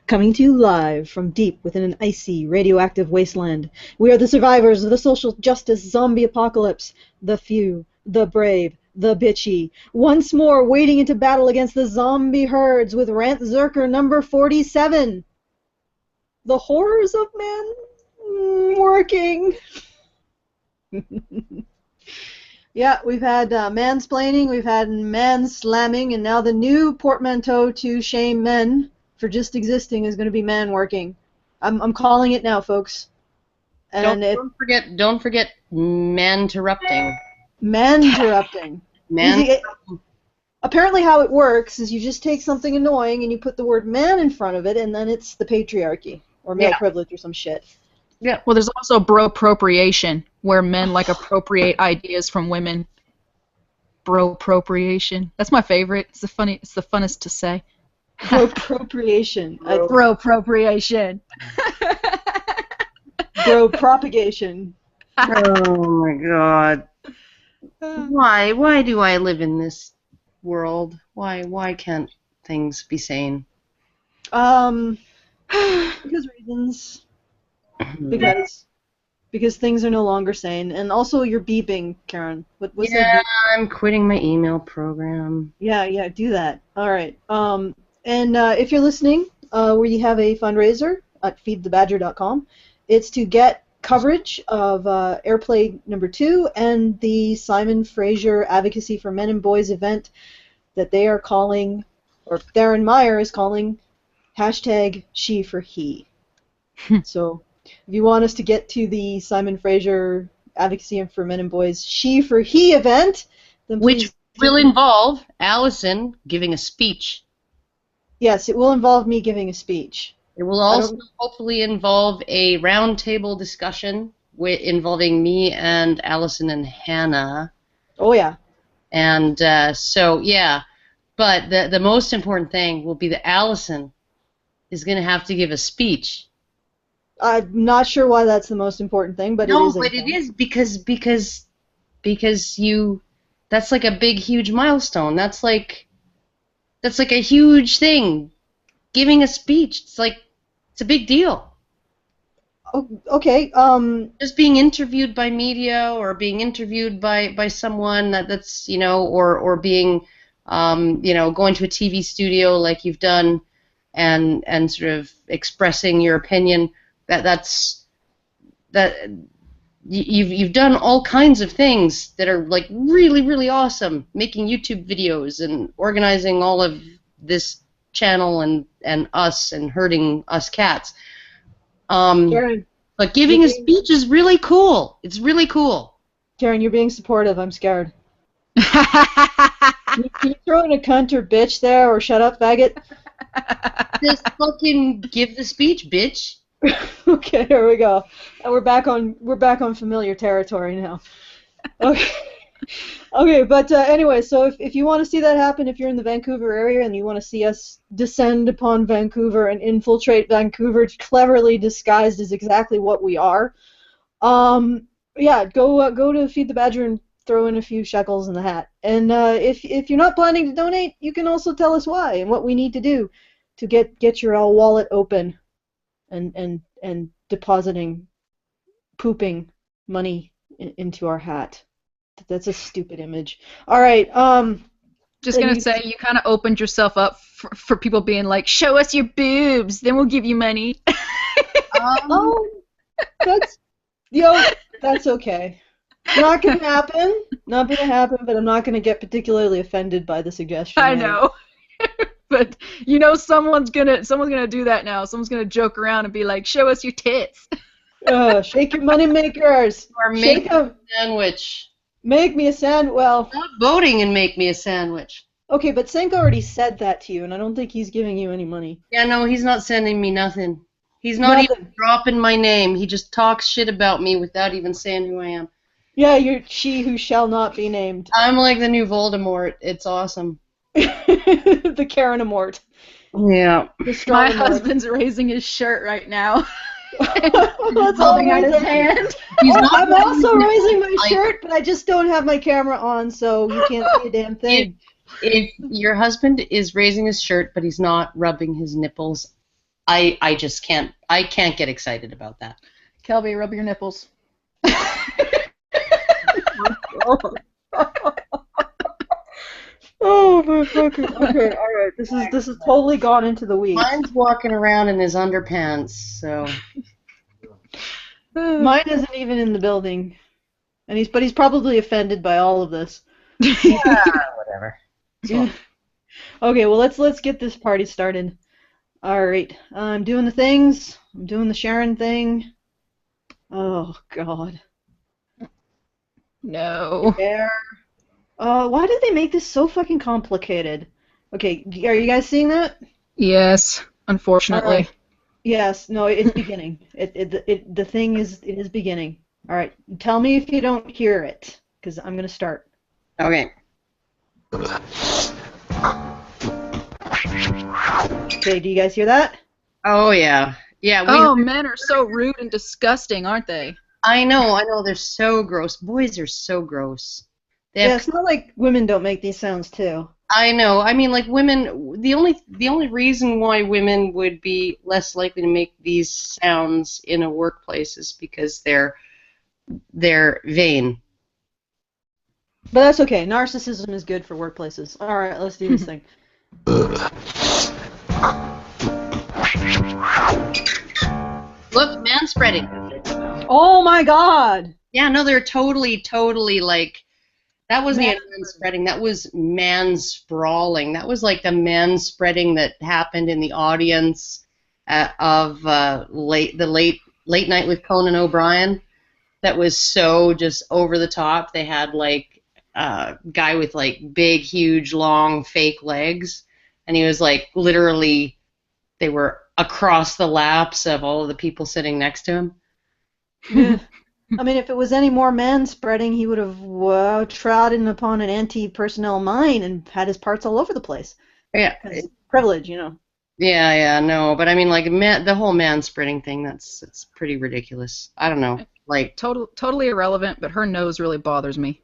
Coming to you live from deep within an icy, radioactive wasteland. We are the survivors of the social justice zombie apocalypse. The few, the brave, the bitchy. Once more wading into battle against the zombie herds with Rantzerker number 47. The horrors of man working. Yeah, we've had mansplaining, we've had man-slamming, and now the new portmanteau to shame men for just existing is going to be man working. I'm calling it now, folks. And Don't forget man-interrupting. Man-interrupting. Man. Apparently how it works is you just take something annoying and you put the word man in front of it, and then it's the patriarchy or male privilege or some shit. Yeah. Well, there's also bro-appropriation, where men like appropriate ideas from women. Bro-appropriation. That's my favorite. It's the funnest to say. Bro-appropriation. Bro-appropriation. Bro-propagation. Oh my God. Why do I live in this world? Why can't things be sane? Because reasons. Because things are no longer sane, and also you're beeping, Karen. What's that? I'm quitting my email program. Yeah, do that. All right. And if you're listening, we have a fundraiser at feedthebadger.com. It's to get coverage of Airplay number 2 and the Simon Fraser Advocacy for Men and Boys event that they are calling, or Theron Meyer is calling, #SheForHe. So if you want us to get to the Simon Fraser Advocacy for Men and Boys She for He event, then which will involve Alison giving a speech. Yes, it will involve me giving a speech. It will also hopefully involve a roundtable discussion involving me and Alison and Hannah. Oh yeah. And so yeah, but the most important thing will be that Alison is going to have to give a speech. I'm not sure why that's the most important thing, but it is. No, but it is because that's like a big, huge milestone. That's like a huge thing. Giving a speech, it's a big deal. Oh, okay. Just being interviewed by media or being interviewed by someone that's or being going to a TV studio like you've done and sort of expressing your opinion. You've done all kinds of things that are like really, really awesome, making YouTube videos and organizing all of this channel and us and hurting us cats. Karen, but giving a speech is really cool. It's really cool. Karen, you're being supportive. I'm scared. Can you throw in a cunt or bitch there, or shut up, faggot? Just fucking give the speech, bitch. Okay, here we go. We're back on familiar territory now. Okay. Okay, but anyway, so if you want to see that happen, if you're in the Vancouver area and you want to see us descend upon Vancouver and infiltrate Vancouver, cleverly disguised as exactly what we are, yeah, go to Feed the Badger and throw in a few shekels in the hat. And if you're not planning to donate, you can also tell us why and what we need to do to get your wallet open and depositing pooping money into our hat. That's a stupid image. All right. Just gonna say, you kind of opened yourself up for people being like, "Show us your boobs, then we'll give you money." That's okay. Not gonna happen. Not gonna happen. But I'm not gonna get particularly offended by the suggestion. I know. But someone's gonna do that now. Someone's gonna joke around and be like, "Show us your tits." Shake your money makers. Or make a sandwich. Make me a sandwich. Well, stop voting and make me a sandwich. Okay, but Senko already said that to you, and I don't think he's giving you any money. Yeah, no, he's not sending me nothing. He's not even dropping my name. He just talks shit about me without even saying who I am. Yeah, you're she who shall not be named. I'm like the new Voldemort. It's awesome. The Karenamort. Yeah. My husband's raising his shirt right now. That's holding out his hand. I'm also raising my shirt, but I just don't have my camera on, so you can't see a damn thing. If your husband is raising his shirt, but he's not rubbing his nipples I just can't. I can't get excited about that. Kelby, rub your nipples. Oh my fucking. Okay, all right. This is totally gone into the weeds. Mine's walking around in his underpants, so. Mine isn't even in the building, and he's probably offended by all of this. Whatever. Yeah. Okay, well let's get this party started. All right, I'm doing the things. I'm doing the Sharon thing. Oh God. No. There. Why did they make this so fucking complicated? Okay, are you guys seeing that? Yes, unfortunately. All right. Yes. No, it's beginning. The thing is, it is beginning. All right. Tell me if you don't hear it, because I'm gonna start. Okay. Okay. Do you guys hear that? Oh yeah. Yeah. Oh, men are so rude and disgusting, aren't they? I know. They're so gross. Boys are so gross. Yeah, it's not like women don't make these sounds too. I know. I mean, like women. The only reason why women would be less likely to make these sounds in a workplace is because they're vain. But that's okay. Narcissism is good for workplaces. All right, let's do this thing. Look, manspreading. Oh my God! Yeah, no, they're totally like. That wasn't even manspreading. That was mansprawling. That was like the manspreading that happened in the audience of late night with Conan O'Brien. That was so just over the top. They had like a guy with like big, huge, long, fake legs, and he was like literally. They were across the laps of all of the people sitting next to him. Yeah. I mean, if it was any more manspreading, he would have trodden upon an anti-personnel mine and had his parts all over the place. Yeah. Privilege, you know. Yeah, no, but I mean, like, the whole manspreading thing, it's pretty ridiculous. I don't know. Like, totally irrelevant, but her nose really bothers me.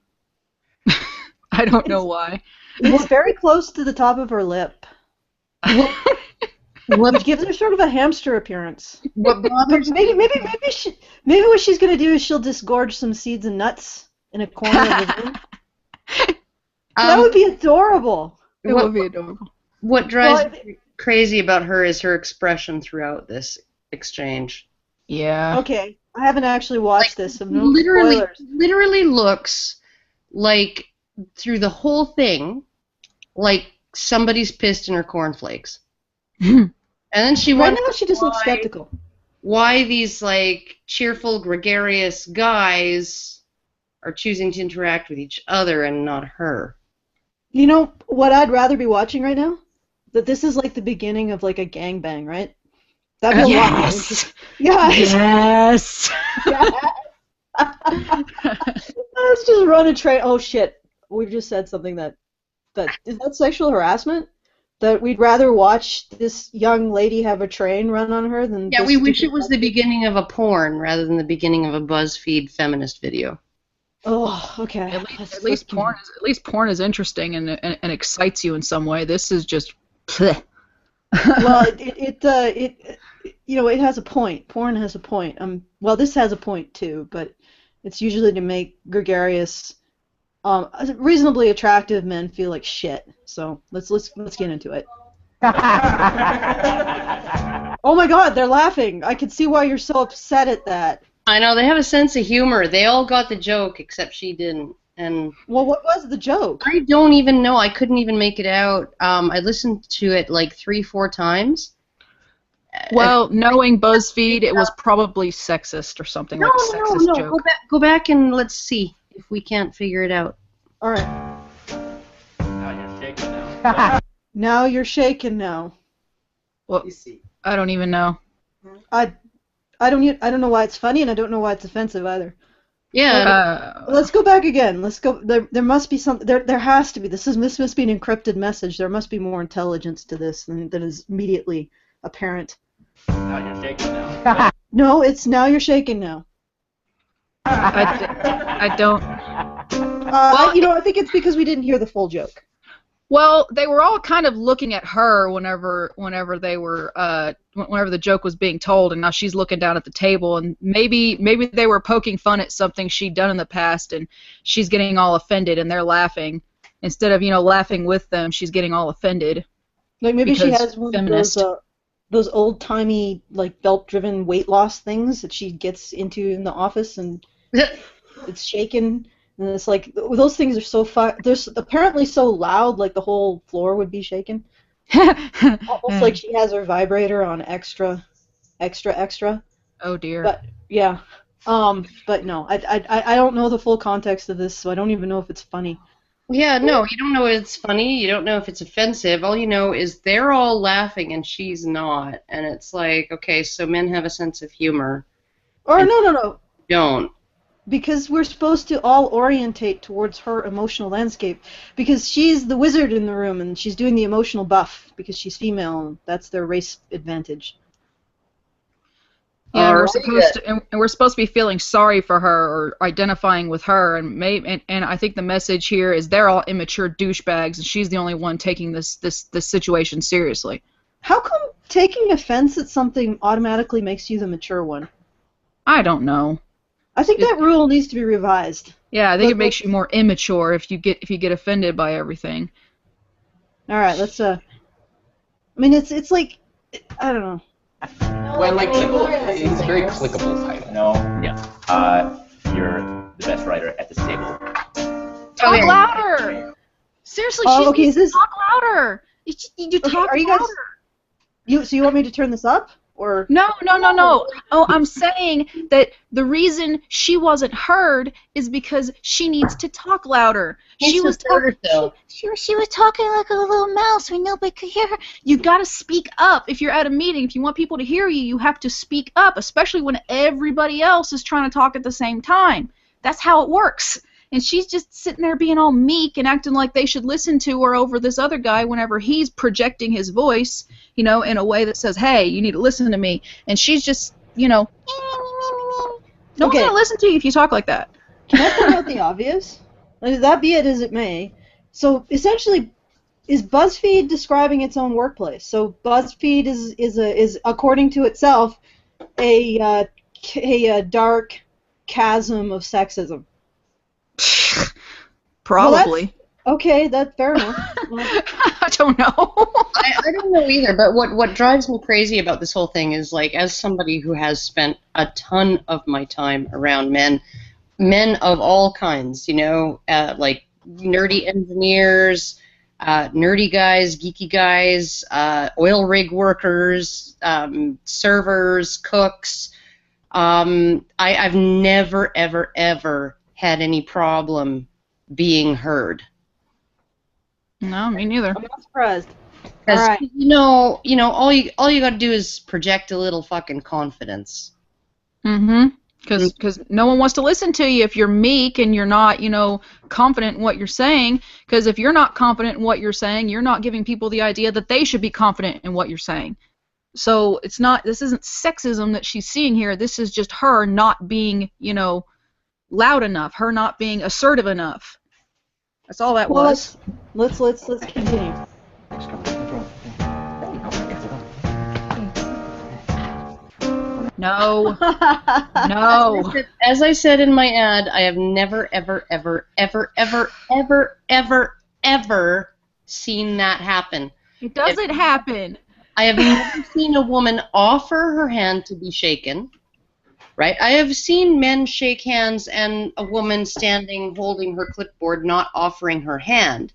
I don't know why. It's very close to the top of her lip. Which gives her sort of a hamster appearance. What bothers maybe what she's gonna do is she'll disgorge some seeds and nuts in a corner of the room. That would be adorable. It would be adorable. What drives me crazy about her is her expression throughout this exchange. Yeah. Okay, I haven't actually watched this, so no spoilers. Literally looks like through the whole thing, like somebody's pissed in her cornflakes. And then she right now she just looks skeptical. Why these like cheerful, gregarious guys are choosing to interact with each other and not her? You know what I'd rather be watching right now? That this is like the beginning of like a gangbang, right? That'd be a lot more interesting. Yes. Let's just run a train. Oh shit! We've just said something that is that sexual harassment? That we'd rather watch this young lady have a train run on her than. Yeah, we wish it was the beginning of a porn rather than the beginning of a BuzzFeed feminist video. Oh, okay. At least porn is interesting and excites you in some way. This is just. Bleh. Well, it has a point. Porn has a point. Well, this has a point too, but it's usually to make gregarious, reasonably attractive men feel like shit. So let's get into it. Oh my God, they're laughing. I can see why you're so upset at that. I know, they have a sense of humor. They all got the joke except she didn't. And well, what was the joke? I don't even know. I couldn't even make it out. I listened to it like 3-4 times. Well, knowing BuzzFeed, it was probably sexist or something like a sexist joke. Go back and let's see if we can't figure it out. All right. Now you're shaking now. Now you're shaking now. Well, I don't even know. I don't know why it's funny, and I don't know why it's offensive either. Yeah. Let's go back again. Let's go. There must be some. There has to be. This must be an encrypted message. There must be more intelligence to this than that is immediately apparent. Now you're shaking now. No, it's now you're shaking now. I don't. I think it's because we didn't hear the full joke. Well, they were all kind of looking at her whenever they were whenever the joke was being told, and now she's looking down at the table, and maybe they were poking fun at something she'd done in the past, and she's getting all offended, and they're laughing instead of laughing with them. She's getting all offended. Like maybe she Because has one feminist. of those old-timey like belt-driven weight loss things that she gets into in the office, and it's shaken. And it's like those things are so they're apparently so loud, like the whole floor would be shaken. Almost like she has her vibrator on extra. Oh dear. But yeah, but no, I don't know the full context of this, so I don't even know if it's funny. Yeah, no, you don't know if it's funny. You don't know if it's offensive. All you know is they're all laughing and she's not, and it's like, okay, so men have a sense of humor. Or no. Don't. Because we're supposed to all orientate towards her emotional landscape, because she's the wizard in the room and she's doing the emotional buff because she's female, and that's their race advantage. Yeah, we're supposed to be feeling sorry for her or identifying with her, and I think the message here is they're all immature douchebags, and she's the only one taking this situation seriously. How come taking offense at something automatically makes you the mature one? I don't know. I think that rule needs to be revised. Yeah, I think it makes you more immature if you get offended by everything. All right, let's. I mean, it's like, I don't know. When like people, he's a very clickable type. No. Yeah. You're the best writer at this table. Talk louder. Seriously, she needs to talk louder. You talk louder. Are you guys? So you want me to turn this up? Or No. Oh, I'm saying that the reason she wasn't heard is because she needs to talk louder. She was talking like a little mouse when nobody could hear her. You got to speak up. If you're at a meeting, if you want people to hear you, you have to speak up, especially when everybody else is trying to talk at the same time. That's how it works. And she's just sitting there being all meek and acting like they should listen to her over this other guy whenever he's projecting his voice, in a way that says, hey, you need to listen to me. And she's just, no one's going to listen to you if you talk like that. Can I point out the obvious? That be it as it may. So essentially, is BuzzFeed describing its own workplace? So BuzzFeed is according to itself, a dark chasm of sexism. Probably. Well, okay, that's fair enough. I don't know. I don't know either, but what drives me crazy about this whole thing is, like, as somebody who has spent a ton of my time around men of all kinds, like nerdy engineers, nerdy guys, geeky guys, oil rig workers, servers, cooks. I've never, ever, ever had any problem being heard. No, me neither. I'm not surprised. Because right. all you got to do is project a little fucking confidence. Mm-hmm. Because no one wants to listen to you if you're meek and you're not, confident in what you're saying. Because if you're not confident in what you're saying, you're not giving people the idea that they should be confident in what you're saying. So this isn't sexism that she's seeing here. This is just her not being, loud enough, her not being assertive enough. That's all that was. Let's continue. No. No. As I said in my ad, I have never, ever, ever, ever, ever, ever, ever, ever seen that happen. It doesn't happen. I have never seen a woman offer her hand to be shaken. Right? I have seen men shake hands and a woman standing holding her clipboard not offering her hand.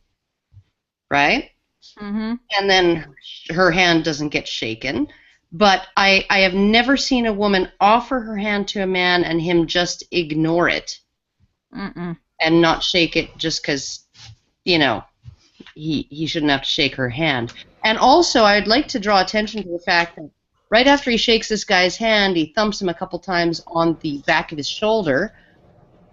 Right? Mm-hmm. And then her hand doesn't get shaken. But I have never seen a woman offer her hand to a man and him just ignore it. Mm-mm. And not shake it just because, he shouldn't have to shake her hand. And also, I'd like to draw attention to the fact that right after he shakes this guy's hand, he thumps him a couple times on the back of his shoulder.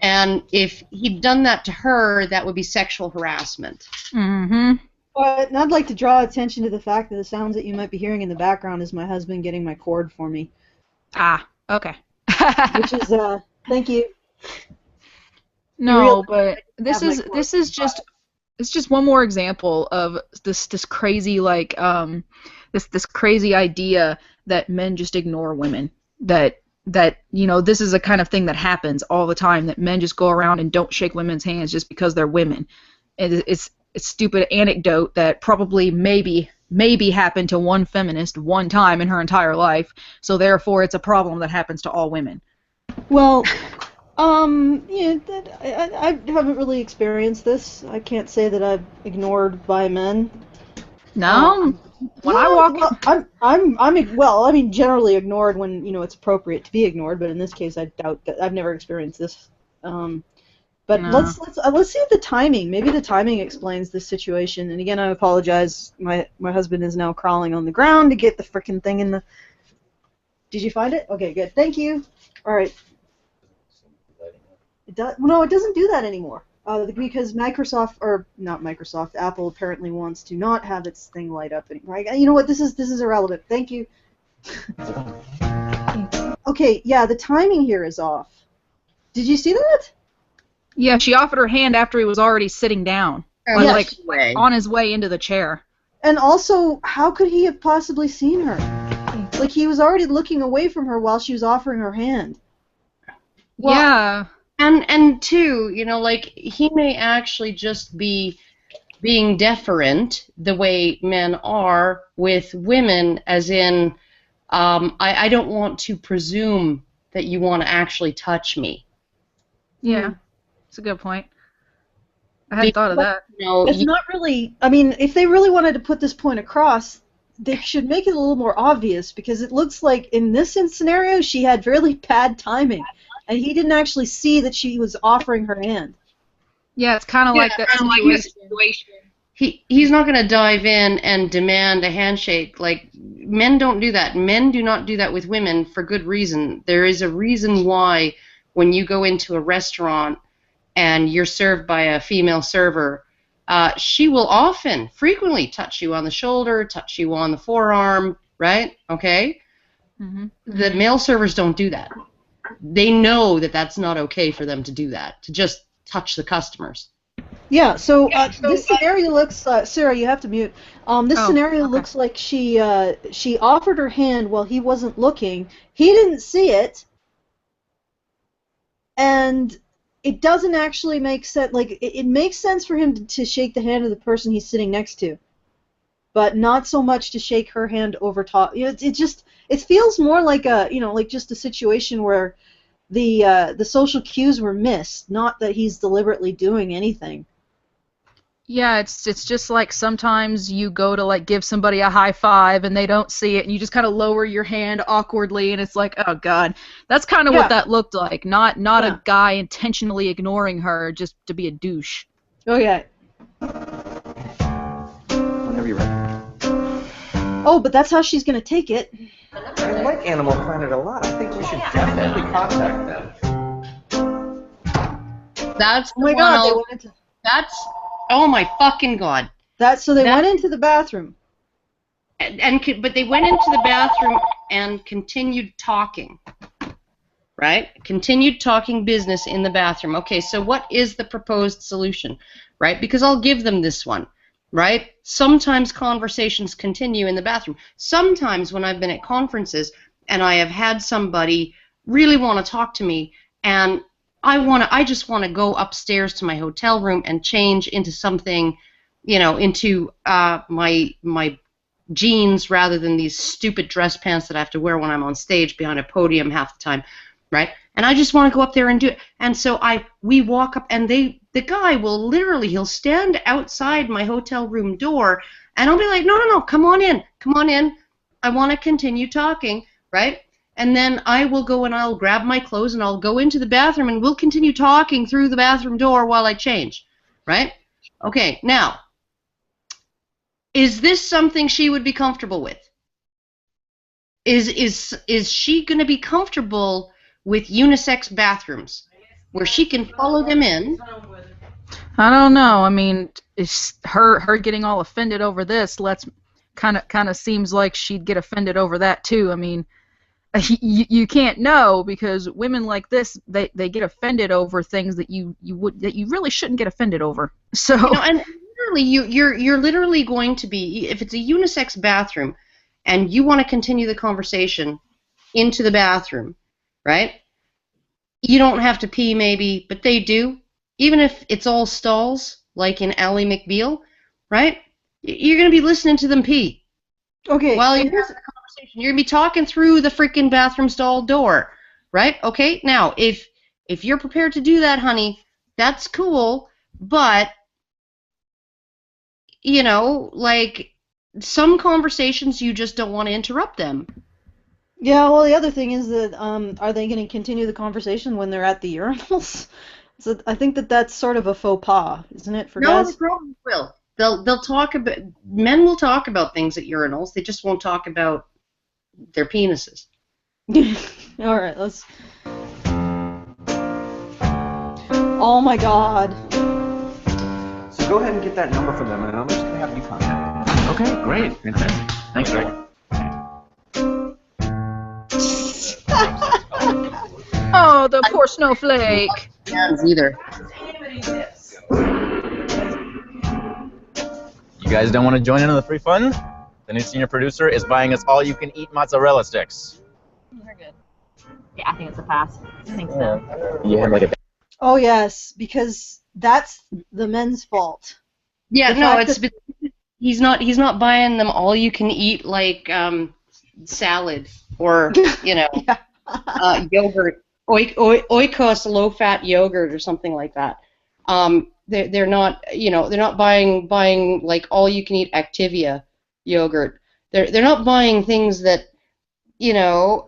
And if he'd done that to her, that would be sexual harassment. Mm-hmm. And I'd like to draw attention to the fact that the sounds that you might be hearing in the background is my husband getting my cord for me. Ah, okay. Which is, thank you. No, but this is just It's just one more example of this crazy like this crazy idea that men just ignore women. That this is a kind of thing that happens all the time, that men just go around and don't shake women's hands just because they're women. It's a stupid anecdote that probably maybe happened to one feminist one time in her entire life, so therefore it's a problem that happens to all women. Well, yeah, I haven't really experienced this. I can't say that I've ignored by men. No, when I walk, well, I mean, generally ignored when it's appropriate to be ignored. But in this case, I doubt that. I've never experienced this. But No. let's see if the timing. Maybe the timing explains this situation. And again, I apologize. My husband is now crawling on the ground to get the frickin' thing in the. Did you find it? Okay, good. Thank you. All right. No, it doesn't do that anymore. Because Apple apparently wants to not have its thing light up anymore. You know what? This is irrelevant. Thank you. Okay, yeah, the timing here is off. Did you see that? Yeah, she offered her hand after he was already sitting down, or Yes. like on his way into the chair. And also, how could he have possibly seen her? Like, he was already looking away from her while she was offering her hand. Well, yeah. And two, like, he may actually just be being deferent the way men are with women, as in, I don't want to presume that you want to actually touch me. Yeah, that's a good point. I hadn't thought of that. It's not really. I mean, if they really wanted to put this point across, they should make it a little more obvious, because it looks like in this scenario she had really bad timing, and he didn't actually see that she was offering her hand. Yeah, it's kind of like that situation. He's not going to dive in and demand a handshake. Like, men don't do that. Men do not do that with women for good reason. There is a reason why when you go into a restaurant and you're served by a female server, she will frequently touch you on the shoulder, touch you on the forearm, right? Okay? Mm-hmm. The male servers don't do that. They know that that's not okay for them to do that, to just touch the customers. Yeah, so this scenario looks, Sarah, you have to mute. This scenario okay. looks like she offered her hand while he wasn't looking. He didn't see it, and it doesn't actually make sense. Like, it makes sense for him to shake the hand of the person he's sitting next to, but not so much to shake her hand over top. It feels more like like just a situation where the social cues were missed, not that he's deliberately doing anything. Yeah, it's just like sometimes you go to like give somebody a high five and they don't see it, and you just kind of lower your hand awkwardly, and it's like, oh god, that's kind of what that looked like. Not a guy intentionally ignoring her just to be a douche. Okay. Whenever you're ready. Oh, but that's how she's gonna take it. I like Animal Planet a lot. I think we should definitely contact them. That's Oh my god, they went into. Oh my fucking god. So they went into the bathroom. But they went into the bathroom and continued talking. Right? Continued talking business in the bathroom. Okay, so what is the proposed solution? Right? Because I'll give them this one. Right? Sometimes conversations continue in the bathroom. Sometimes when I've been at conferences and I have had somebody really want to talk to me, and I just want to go upstairs to my hotel room and change into something, into my jeans rather than these stupid dress pants that I have to wear when I'm on stage behind a podium half the time, right? And I just want to go up there and do it. And so we walk up, and the guy will literally, he'll stand outside my hotel room door, and I'll be like, no, come on in. I want to continue talking, right? And then I will go and I'll grab my clothes and I'll go into the bathroom and we'll continue talking through the bathroom door while I change, right? Okay, now, is this something she would be comfortable with? Is she going to be comfortable with unisex bathrooms where she can follow them in? I don't know. I mean, it's her getting all offended over this. Kind of seems like she'd get offended over that too. I mean, you can't know, because women like this, they get offended over things that you really shouldn't get offended over. So and literally you're literally going to be, if it's a unisex bathroom and you want to continue the conversation into the bathroom, right? You don't have to pee maybe, but they do. Even if it's all stalls, like in Ally McBeal, right? You're going to be listening to them pee. Okay. While you're having the conversation, you're going to be talking through the freaking bathroom stall door, right? Okay, now, if you're prepared to do that, honey, that's cool, but, you know, like, some conversations you just don't want to interrupt them. Yeah, well, the other thing is that are they going to continue the conversation when they're at the urinals? So I think that's sort of a faux pas, isn't it, for No, guys? they probably will. They'll talk about, men will talk about things at urinals. They just won't talk about their penises. All right, let's. Oh my God. So go ahead and get that number from them, and I'm just going to have you contact them. Okay, great. Fantastic. Thanks, Greg. Oh, the poor snowflake. Hands either. You guys don't want to join in on the free fun? The new senior producer is buying us all-you-can-eat mozzarella sticks. They're good. Yeah, I think it's a pass. I think so. You have like a... Oh yes, because that's the men's fault. Yeah, The no, fact it's he's not buying them all you can eat like salad or you know Yeah. yogurt, oikos low fat yogurt or something like that. They're not they're not buying like all you can eat Activia yogurt. They're not buying things that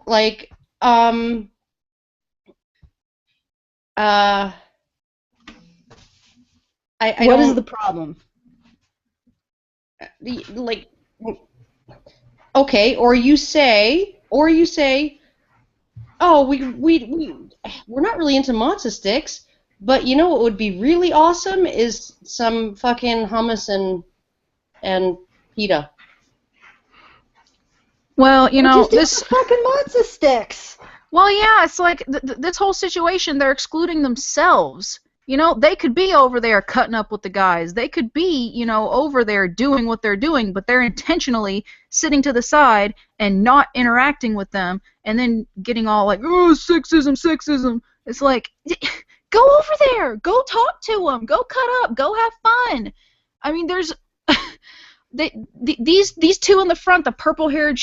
like I What don't, is the problem? like, okay, or you say, oh, we're not really into matzo sticks, but you know what would be really awesome is some fucking hummus and pita. Well, you know, Just eat this. the fucking matzo sticks. Well, yeah, it's like this whole situation, they're excluding themselves. You know, they could be over there cutting up with the guys. They could be, over there doing what they're doing, but they're intentionally sitting to the side and not interacting with them and then getting all like, oh, sexism. It's like, go over there. Go talk to them. Go cut up. Go have fun. I mean, there's... These two in the front, the purple-haired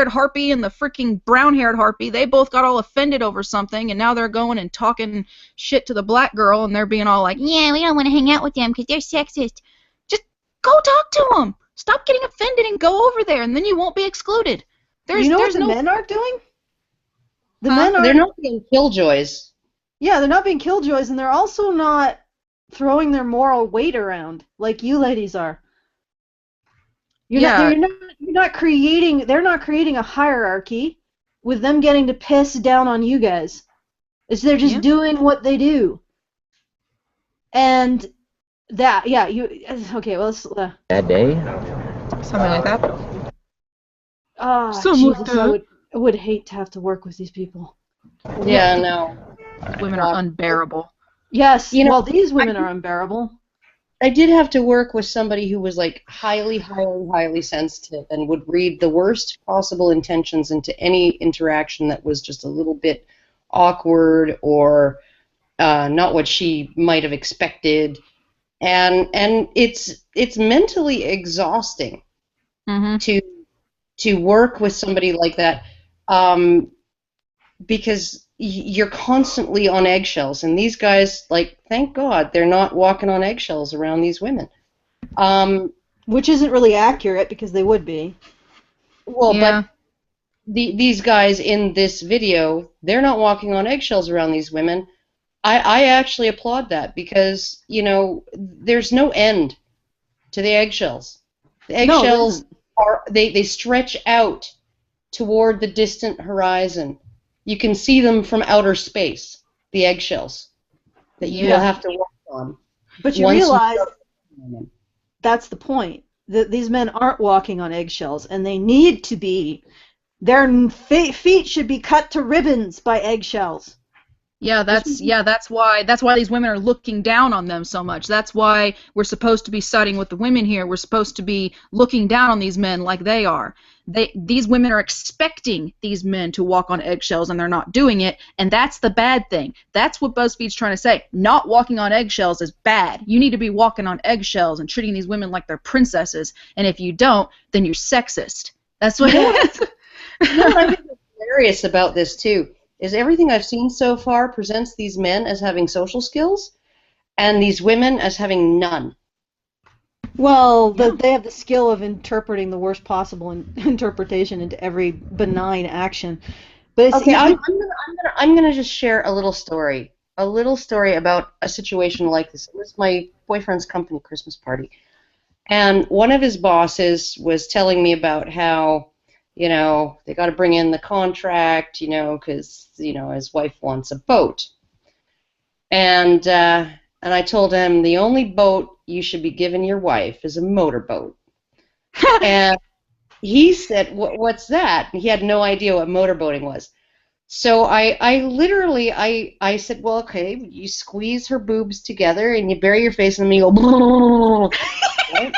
harpy and the freaking brown-haired harpy, they both got all offended over something, and now they're going and talking shit to the black girl, and they're being all like, yeah, we don't want to hang out with them because they're sexist. Just go talk to them. Stop getting offended and go over there, and then you won't be excluded. What the men aren't doing? The Huh? men are. They're not being killjoys. Yeah, they're not being killjoys, and they're also not throwing their moral weight around like you ladies are. They're not creating a hierarchy with them getting to piss down on you guys. They're just doing what they do. And that, yeah, okay, well, let's... Bad day? Something like that. Jesus, I would hate to have to work with these people. Yeah, no. Women are unbearable. Yes, well, these women are unbearable. I did have to work with somebody who was like highly, highly, highly sensitive and would read the worst possible intentions into any interaction that was just a little bit awkward or not what she might have expected, and it's mentally exhausting to work with somebody like that because you're constantly on eggshells, and these guys, like, thank God they're not walking on eggshells around these women. Which isn't really accurate because they would be. Well, yeah. But these guys in this video, they're not walking on eggshells around these women. I actually applaud that because, there's no end to the eggshells. The eggshells they stretch out toward the distant horizon. You can see them from outer space, the eggshells that you will have to walk on. But you realize that's the point. That these men aren't walking on eggshells, and they need to be. Their feet should be cut to ribbons by eggshells. Yeah, that's why these women are looking down on them so much. That's why we're supposed to be siding with the women here. We're supposed to be looking down on these men like they are. These women are expecting these men to walk on eggshells, and they're not doing it, and that's the bad thing. That's what BuzzFeed's trying to say. Not walking on eggshells is bad. You need to be walking on eggshells and treating these women like they're princesses, and if you don't, then you're sexist. That's what it is. You know what I think is hilarious about this, too, is everything I've seen so far presents these men as having social skills and these women as having none. Well, they have the skill of interpreting the worst possible interpretation into every benign action. But it's, okay, I'm gonna just share a little story about a situation like this. It was my boyfriend's company Christmas party, and one of his bosses was telling me about how, you know, they got to bring in the contract, you know, because, you know, his wife wants a boat. And I told him the only boat you should be giving your wife is a motorboat. And he said, what's that? And he had no idea what motorboating was. So I literally said, well, okay, you squeeze her boobs together and you bury your face in them and you go, right?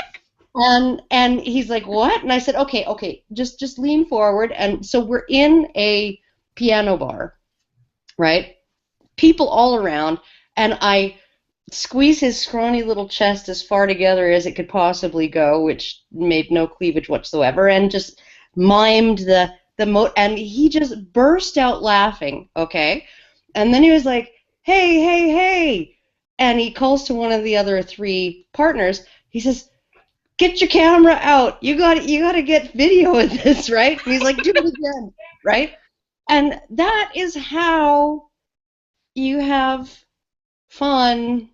And he's like, what? And I said, okay, just lean forward. And so we're in a piano bar, right? People all around, and I squeeze his scrawny little chest as far together as it could possibly go, which made no cleavage whatsoever, and just mimed and he just burst out laughing, okay? And then he was like, hey, and he calls to one of the other three partners. He says, get your camera out. You got to get video of this, right? And he's like, do it again, right? And that is how you have fun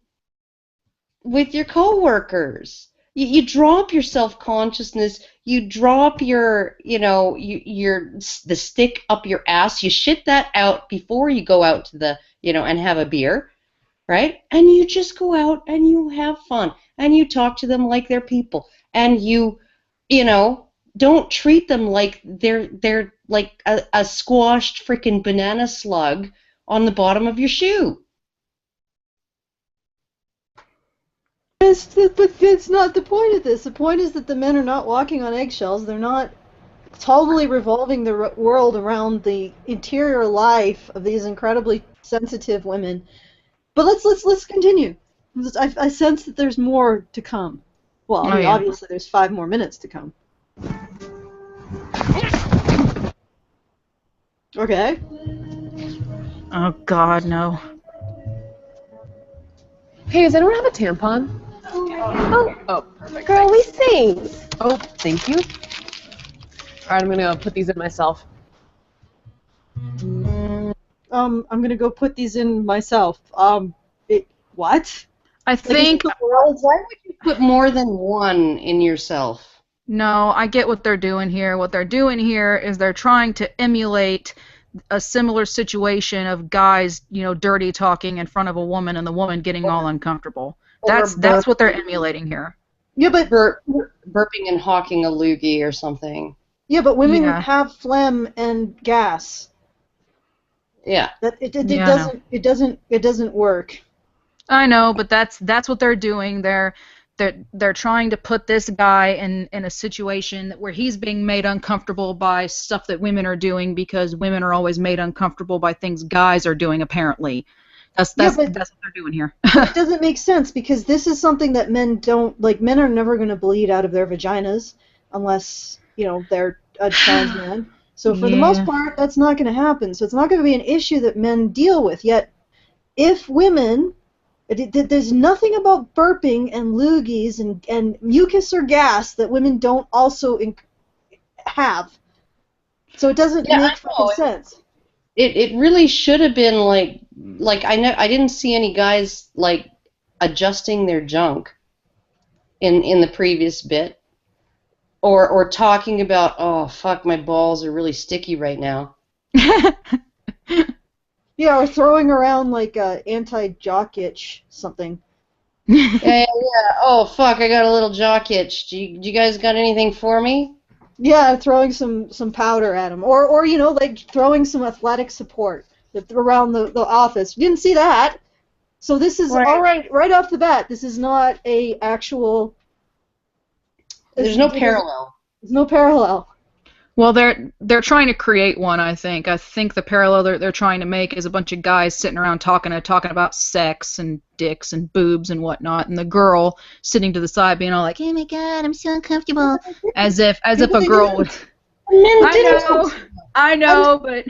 with your coworkers. You drop your self-consciousness. You drop your, you know, the stick up your ass. You shit that out before you go out to the, you know, and have a beer, right? And you just go out and you have fun and you talk to them like they're people, and you know, don't treat them like they're like a squashed freaking banana slug on the bottom of your shoe. But it's not the point of this. The point is that the men are not walking on eggshells. They're not totally revolving the world around the interior life of these incredibly sensitive women. But let's continue. I sense that there's more to come. Well, I mean, obviously there's 5 more minutes to come. Okay. Oh God, no. Hey, does anyone have a tampon? Oh, perfect. Girl, these things. Oh, thank you. All right, I'm gonna put these in myself. I'm gonna go put these in myself. What? I think. Why would you put more than one in yourself? No, I get what they're doing here. What they're doing here is they're trying to emulate a similar situation of guys, you know, dirty talking in front of a woman and the woman getting all uncomfortable. That's what they're emulating here. Yeah, but burping and hawking a loogie or something. Yeah, but women have phlegm and gas. Yeah. It doesn't work. I know, but that's what they're doing. They're trying to put this guy in a situation where he's being made uncomfortable by stuff that women are doing, because women are always made uncomfortable by things guys are doing, apparently. That's what they're doing here. It doesn't make sense, because this is something that men don't, like, men are never going to bleed out of their vaginas unless, you know, they're a trans man. So for the most part, that's not going to happen. So it's not going to be an issue that men deal with. Yet, if women... There's nothing about burping and loogies and mucus or gas that women don't also have. So it doesn't make fucking sense. It really should have been like I didn't see any guys like adjusting their junk in the previous bit, or talking about, oh fuck, my balls are really sticky right now. Yeah, or throwing around like anti-jock itch something. Yeah. Oh fuck, I got a little jock itch. Do you guys got anything for me? Yeah, throwing some powder at them, or you know, like throwing some athletic support. around the office. You didn't see that. So this is all right off the bat. This is not a actual. There's no parallel. There's no parallel. Well, they're trying to create one. I think the parallel they're trying to make is a bunch of guys sitting around talking about sex and dicks and boobs and whatnot, and the girl sitting to the side being all like, "Oh my God, I'm so uncomfortable," as if a girl would. I know, but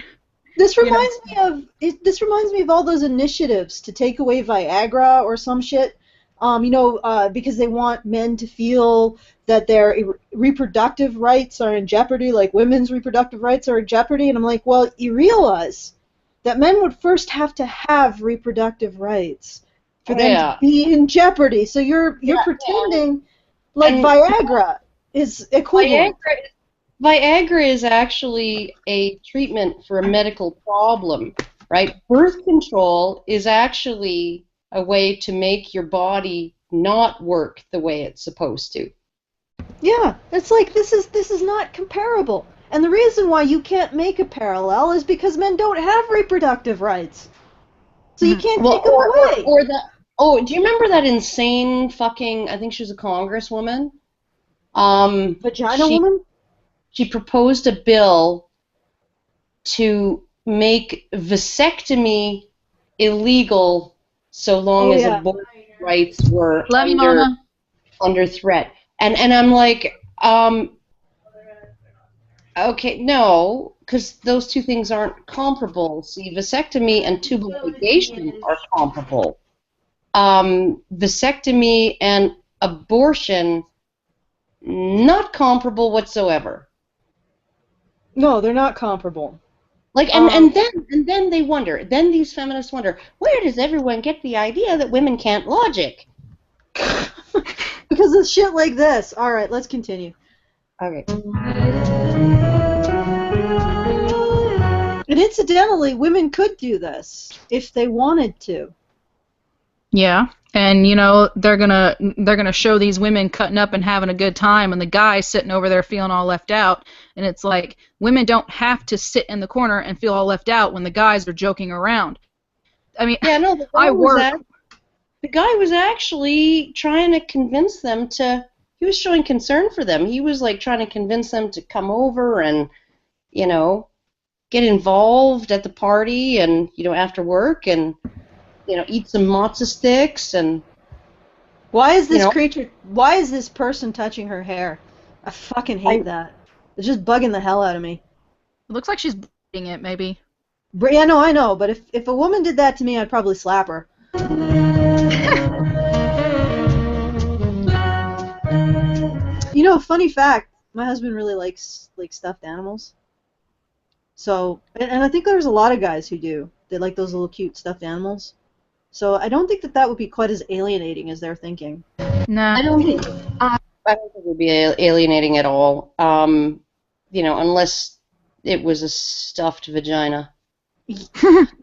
this reminds me of all those initiatives to take away Viagra or some shit. Because they want men to feel that their reproductive rights are in jeopardy, like women's reproductive rights are in jeopardy. And I'm like, well, you realize that men would first have to have reproductive rights for them to be in jeopardy. So you're pretending like Viagra is equivalent. Viagra is actually a treatment for a medical problem, right? Birth control is actually a way to make your body not work the way it's supposed to. Yeah, it's like this is not comparable. And the reason why you can't make a parallel is because men don't have reproductive rights. So you can't take them away. Do you remember that insane fucking, I think she was a congresswoman? Vagina woman? She proposed a bill to make vasectomy illegal so long as abortion rights were under threat. And I'm like, okay, no, because those two things aren't comparable. See, vasectomy and tubal ligation are comparable. Vasectomy and abortion, not comparable whatsoever. No, they're not comparable. Like, and then they wonder. Then these feminists wonder, where does everyone get the idea that women can't logic? Because of shit like this. All right, let's continue. Okay. And incidentally, women could do this if they wanted to. Yeah, and they're gonna show these women cutting up and having a good time, and the guys sitting over there feeling all left out. And it's like, women don't have to sit in the corner and feel all left out when the guys are joking around. I mean, yeah, no, the guy was actually trying to convince them to. He was showing concern for them. He was like trying to convince them to come over and, get involved at the party and after work and. Eat some matzo sticks and. Why is this creature? Why is this person touching her hair? I fucking hate that. It's just bugging the hell out of me. It looks like she's bleeding it, maybe. Yeah, no, I know, but if a woman did that to me, I'd probably slap her. Funny fact, my husband really likes stuffed animals. So, and I think there's a lot of guys who do. They like those little cute stuffed animals. So I don't think that would be quite as alienating as they're thinking. Nah. I don't think it would be alienating at all. Unless it was a stuffed vagina. Stuffed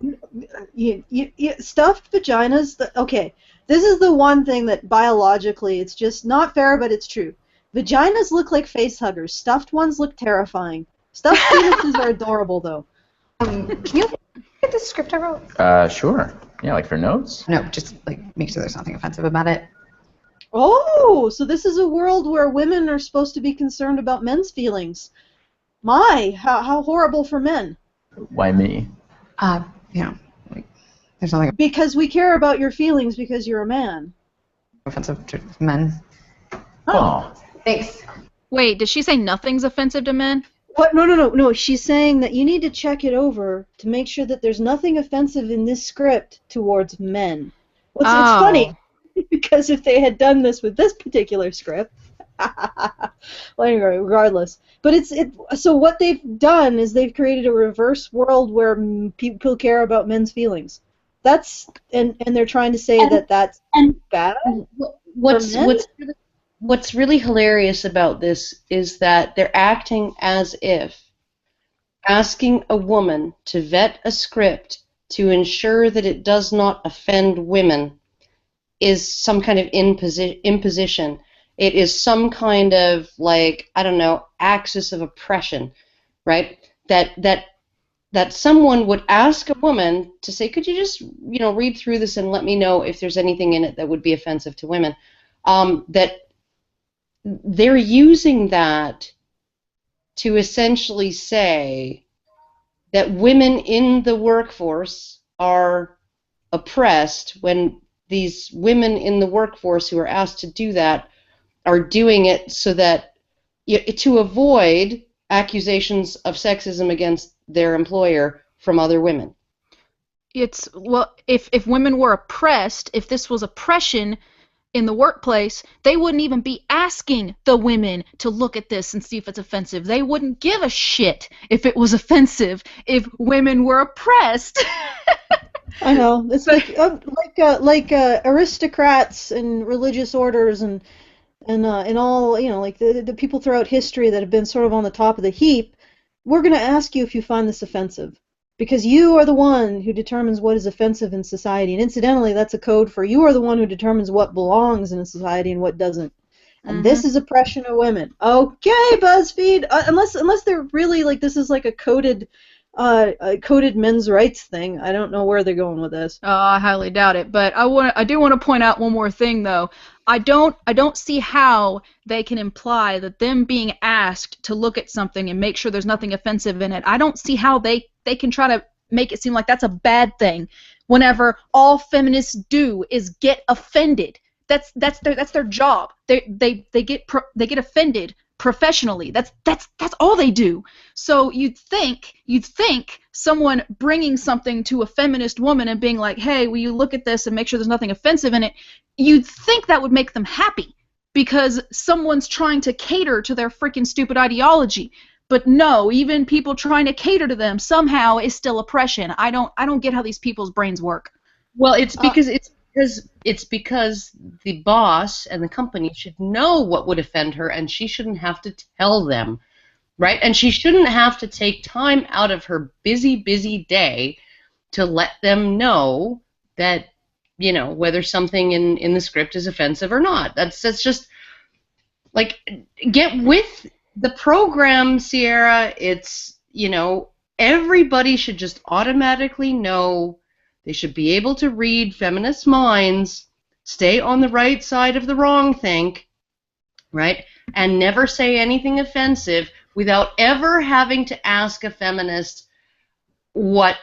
vaginas. Okay, this is the one thing that biologically it's just not fair, but it's true. Vaginas look like face huggers. Stuffed ones look terrifying. Stuffed penises are adorable, though. Can you get the script I wrote? Sure. Yeah, like for notes? No, just make sure there's nothing offensive about it. Oh, so this is a world where women are supposed to be concerned about men's feelings. My, how horrible for men. Why me? There's nothing because we care about your feelings because you're a man. Offensive to men. Oh. Thanks. Wait, did she say nothing's offensive to men? What? No. She's saying that you need to check it over to make sure that there's nothing offensive in this script towards men. It's funny because if they had done this with this particular script, well, anyway, regardless. But so what they've done is they've created a reverse world where people care about men's feelings. And they're trying to say that's bad. What's really hilarious about this is that they're acting as if asking a woman to vet a script to ensure that it does not offend women is some kind of imposition. It is some kind of axis of oppression, right? That that someone would ask a woman to say, could you just, read through this and let me know if there's anything in it that would be offensive to women, that they're using that to essentially say that women in the workforce are oppressed when these women in the workforce who are asked to do that are doing it so that to avoid accusations of sexism against their employer from other women. It's, well, if women were oppressed, if this was oppression in the workplace, they wouldn't even be asking the women to look at this and see if it's offensive. They wouldn't give a shit if it was offensive if women were oppressed. I know. It's like aristocrats and religious orders and all, like the people throughout history that have been sort of on the top of the heap. We're going to ask you if you find this offensive, because you are the one who determines what is offensive in society. And incidentally, that's a code for you are the one who determines what belongs in a society and what doesn't. And this is oppression of women. Okay, BuzzFeed. Unless they're really like this is like a coded men's rights thing. I don't know where they're going with this. I highly doubt it. But I do want to point out one more thing, though. I don't see how they can imply that them being asked to look at something and make sure there's nothing offensive in it. I don't see how they can try to make it seem like that's a bad thing whenever all feminists do is get offended. That's their job. They get offended professionally. That's all they do. So you'd think someone bringing something to a feminist woman and being like, hey, will you look at this and make sure there's nothing offensive in it, you'd think that would make them happy because someone's trying to cater to their freaking stupid ideology. But no, even people trying to cater to them somehow is still oppression. I don't get how these people's brains work. Well, it's because the boss and the company should know what would offend her, and she shouldn't have to tell them, right? And she shouldn't have to take time out of her busy day to let them know that, whether something in the script is offensive or not. That's just like, get with the program, Ceara. It's, everybody should just automatically know. They should be able to read feminist minds, stay on the right side of the wrong think, right, and never say anything offensive without ever having to ask a feminist what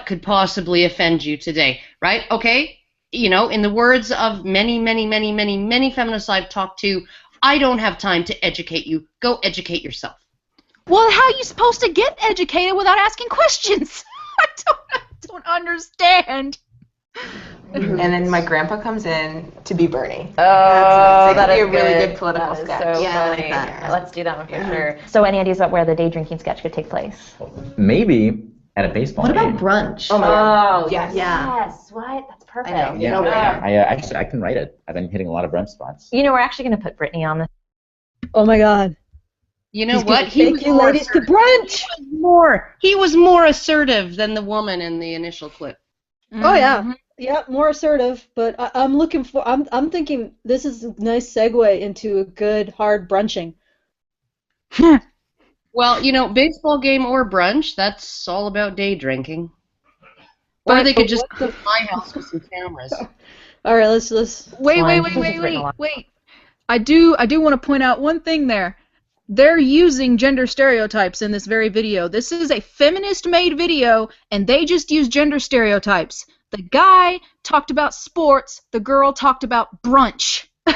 could possibly offend you today, right? Okay, in the words of many feminists I've talked to, I don't have time to educate you. Go educate yourself. Well, how are you supposed to get educated without asking questions? I don't understand. And then my grandpa comes in to be Bernie. Oh, that is a really good political sketch. So funny. Let's do that one for sure. So any ideas about where the day drinking sketch could take place? Maybe at a baseball What game. about brunch? Oh my God. Yes. Yeah. Yes. What? That's perfect. I know. Yeah, actually, I can write it. I've been hitting a lot of brunch spots. We're actually going to put Brittany on this. Oh my God. You know He's what? gonna take you ladies to brunch. He was more assertive than the woman in the initial clip. Oh yeah, yeah, more assertive. But I'm thinking this is a nice segue into a good hard brunching. Well, baseball game or brunch, that's all about day drinking. Or they could just come to my house with some cameras. All right, let's. Wait. I do want to point out one thing there. They're using gender stereotypes in this very video. This is a feminist-made video, and they just use gender stereotypes. The guy talked about sports. The girl talked about brunch. And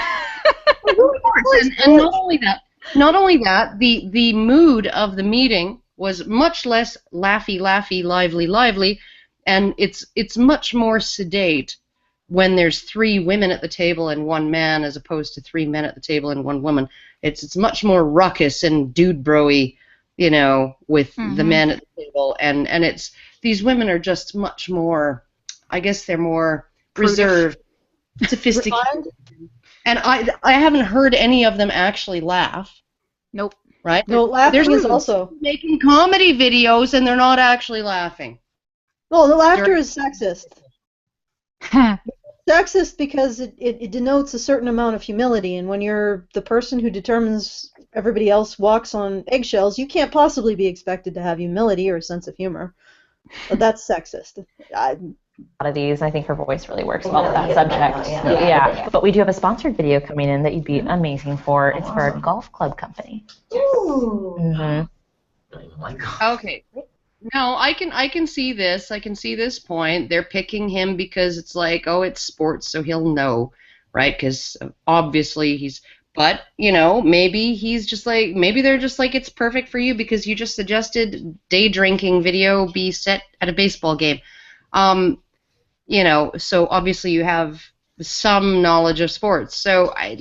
not only that, the mood of the meeting was much less laughy, lively, and it's much more sedate when there's 3 women at the table and 1 man, as opposed to 3 men at the table and 1 woman. It's much more ruckus and dude bro-y, with the men at the table, and it's these women are just much more, I guess they're more reserved, sophisticated, and I haven't heard any of them actually laugh. Nope. Right? No, laughing is also making comedy videos and they're not actually laughing. Well, the laughter is sexist. Sexist because it denotes a certain amount of humility, and when you're the person who determines everybody else walks on eggshells, you can't possibly be expected to have humility or a sense of humor. But that's sexist. A lot of these, I think her voice really works well with that subject. Yeah. But we do have a sponsored video coming in that you'd be amazing for. It's for a golf club company. Ooh. Okay. No, I can see this. I can see this point. They're picking him because it's like, oh, it's sports, so he'll know, right? Because obviously he's. But maybe he's just like, maybe they're just like, it's perfect for you because you just suggested day drinking video be set at a baseball game. So obviously you have some knowledge of sports. So I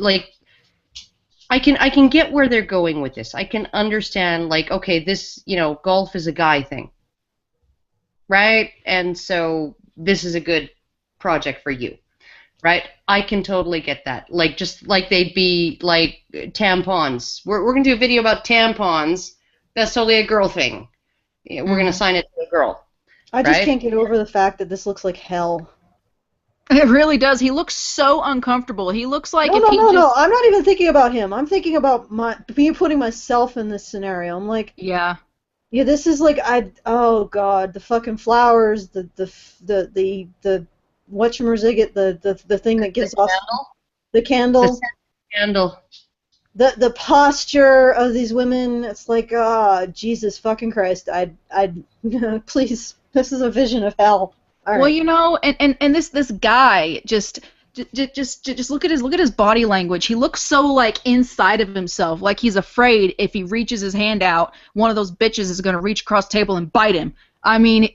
can get where they're going with this. I can understand, like, okay, this, golf is a guy thing, right? And so this is a good project for you, right? I can totally get that. Like, just like they'd be like tampons. We're going to do a video about tampons. That's totally a girl thing. Yeah, we're going to assign it to a girl. I just can't get over the fact that this looks like hell. It really does. He looks so uncomfortable. He looks like No, I'm not even thinking about him. I'm thinking about me putting myself in this scenario. I'm like, yeah, this is like oh god, the fucking flowers, the whatchamazigget, the thing that gives off the candle. The posture of these women. It's like, Jesus fucking Christ. Please, this is a vision of hell. All right. Well, and this guy just look at his body language. He looks so like inside of himself, like he's afraid if he reaches his hand out, one of those bitches is going to reach across the table and bite him. I mean,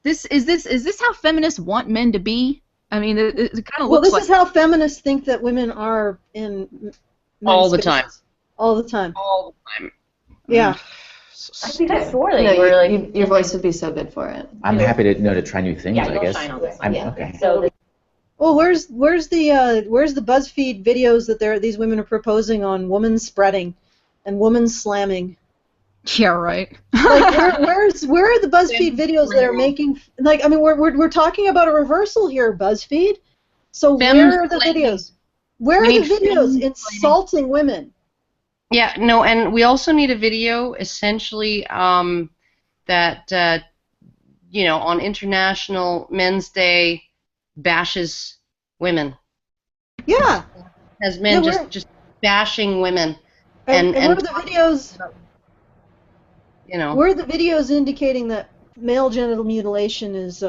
is this how feminists want men to be? I mean, it kind of looks like. Well, this is how feminists think that women are in all the time. All the time. All the time. Yeah. I think I swore that you were like. Your voice would be so good for it. I'm happy to try new things. I guess. Shine on this. Okay. So Well, where's the BuzzFeed videos that these women are proposing on woman spreading and woman slamming? Yeah, right. Like, where are the BuzzFeed videos that are making, like, I mean, we're talking about a reversal here, BuzzFeed. So where are the videos? Where are the videos insulting women? Yeah, no, and we also need a video, essentially, that, on International Men's Day bashes women. Yeah. As men just bashing women. And where are the videos? Where are the videos indicating that male genital mutilation is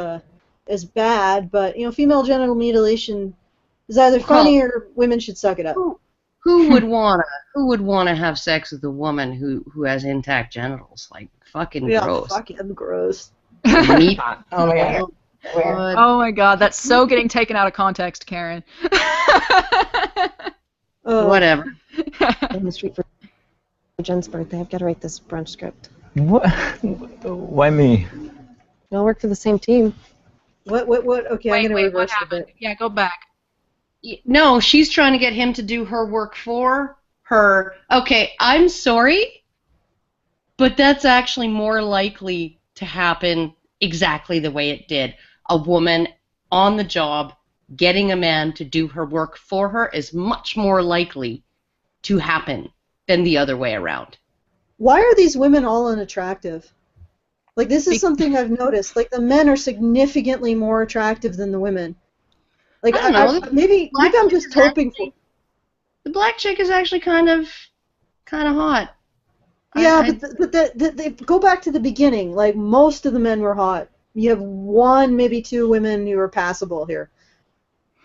bad, but female genital mutilation is either funny or women should suck it up. Who would wanna have sex with a woman who has intact genitals? Like, fucking gross. Fucking gross. Meat. Oh my god. Oh my god, that's so getting taken out of context, Karen. Whatever. On the street for Jen's birthday, I've got to write this brunch script. What? Why me? We all work for the same team. What? Okay, I'm going to reverse a bit. Yeah, go back. No, she's trying to get him to do her work for her. Okay, I'm sorry, but that's actually more likely to happen exactly the way it did. A woman on the job getting a man to do her work for her is much more likely to happen than the other way around. Why are these women all unattractive? Like, this is something I've noticed. Like, the men are significantly more attractive than the women. Like, I don't know. Maybe I'm just hoping for. The black chick is actually kind of hot. Yeah, but go back to the beginning. Like, most of the men were hot. You have one, maybe two women who are passable here.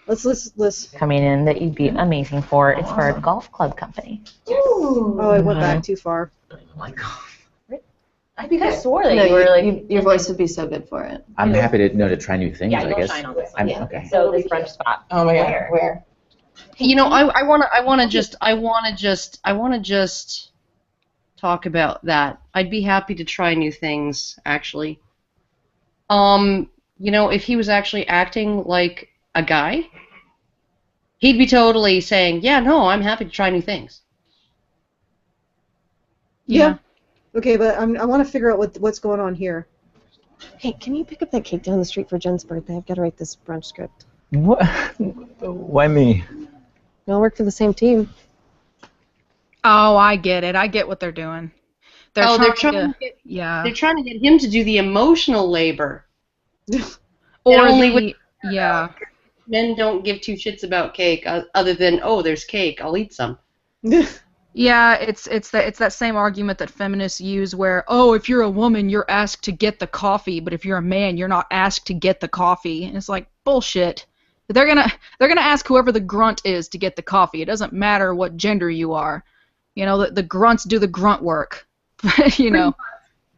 Let's. Coming in that you'd be amazing for. It's for a golf club company. Oh, I went back too far. Oh my god. I think I swore that No, you were like. your voice would be so good for it. I'm happy to try new things. I guess. Shine on this. Okay. So this brunch spot. Oh my god. Where? I want to just talk about that. I'd be happy to try new things, actually. If he was actually acting like a guy, he'd be totally saying, yeah, no, I'm happy to try new things. Yeah. Okay, but I want to figure out what's going on here. Hey, can you pick up that cake down the street for Jen's birthday? I've got to write this brunch script. What? Why me? We all work for the same team. Oh, I get it. I get what they're doing. They're trying to get him to do the emotional labor. Or men don't give two shits about cake other than, oh, there's cake, I'll eat some. Yeah, it's that same argument that feminists use where, oh, if you're a woman, you're asked to get the coffee, but if you're a man, you're not asked to get the coffee. And it's like bullshit. They're gonna ask whoever the grunt is to get the coffee. It doesn't matter what gender you are. You know, the grunts do the grunt work. You know.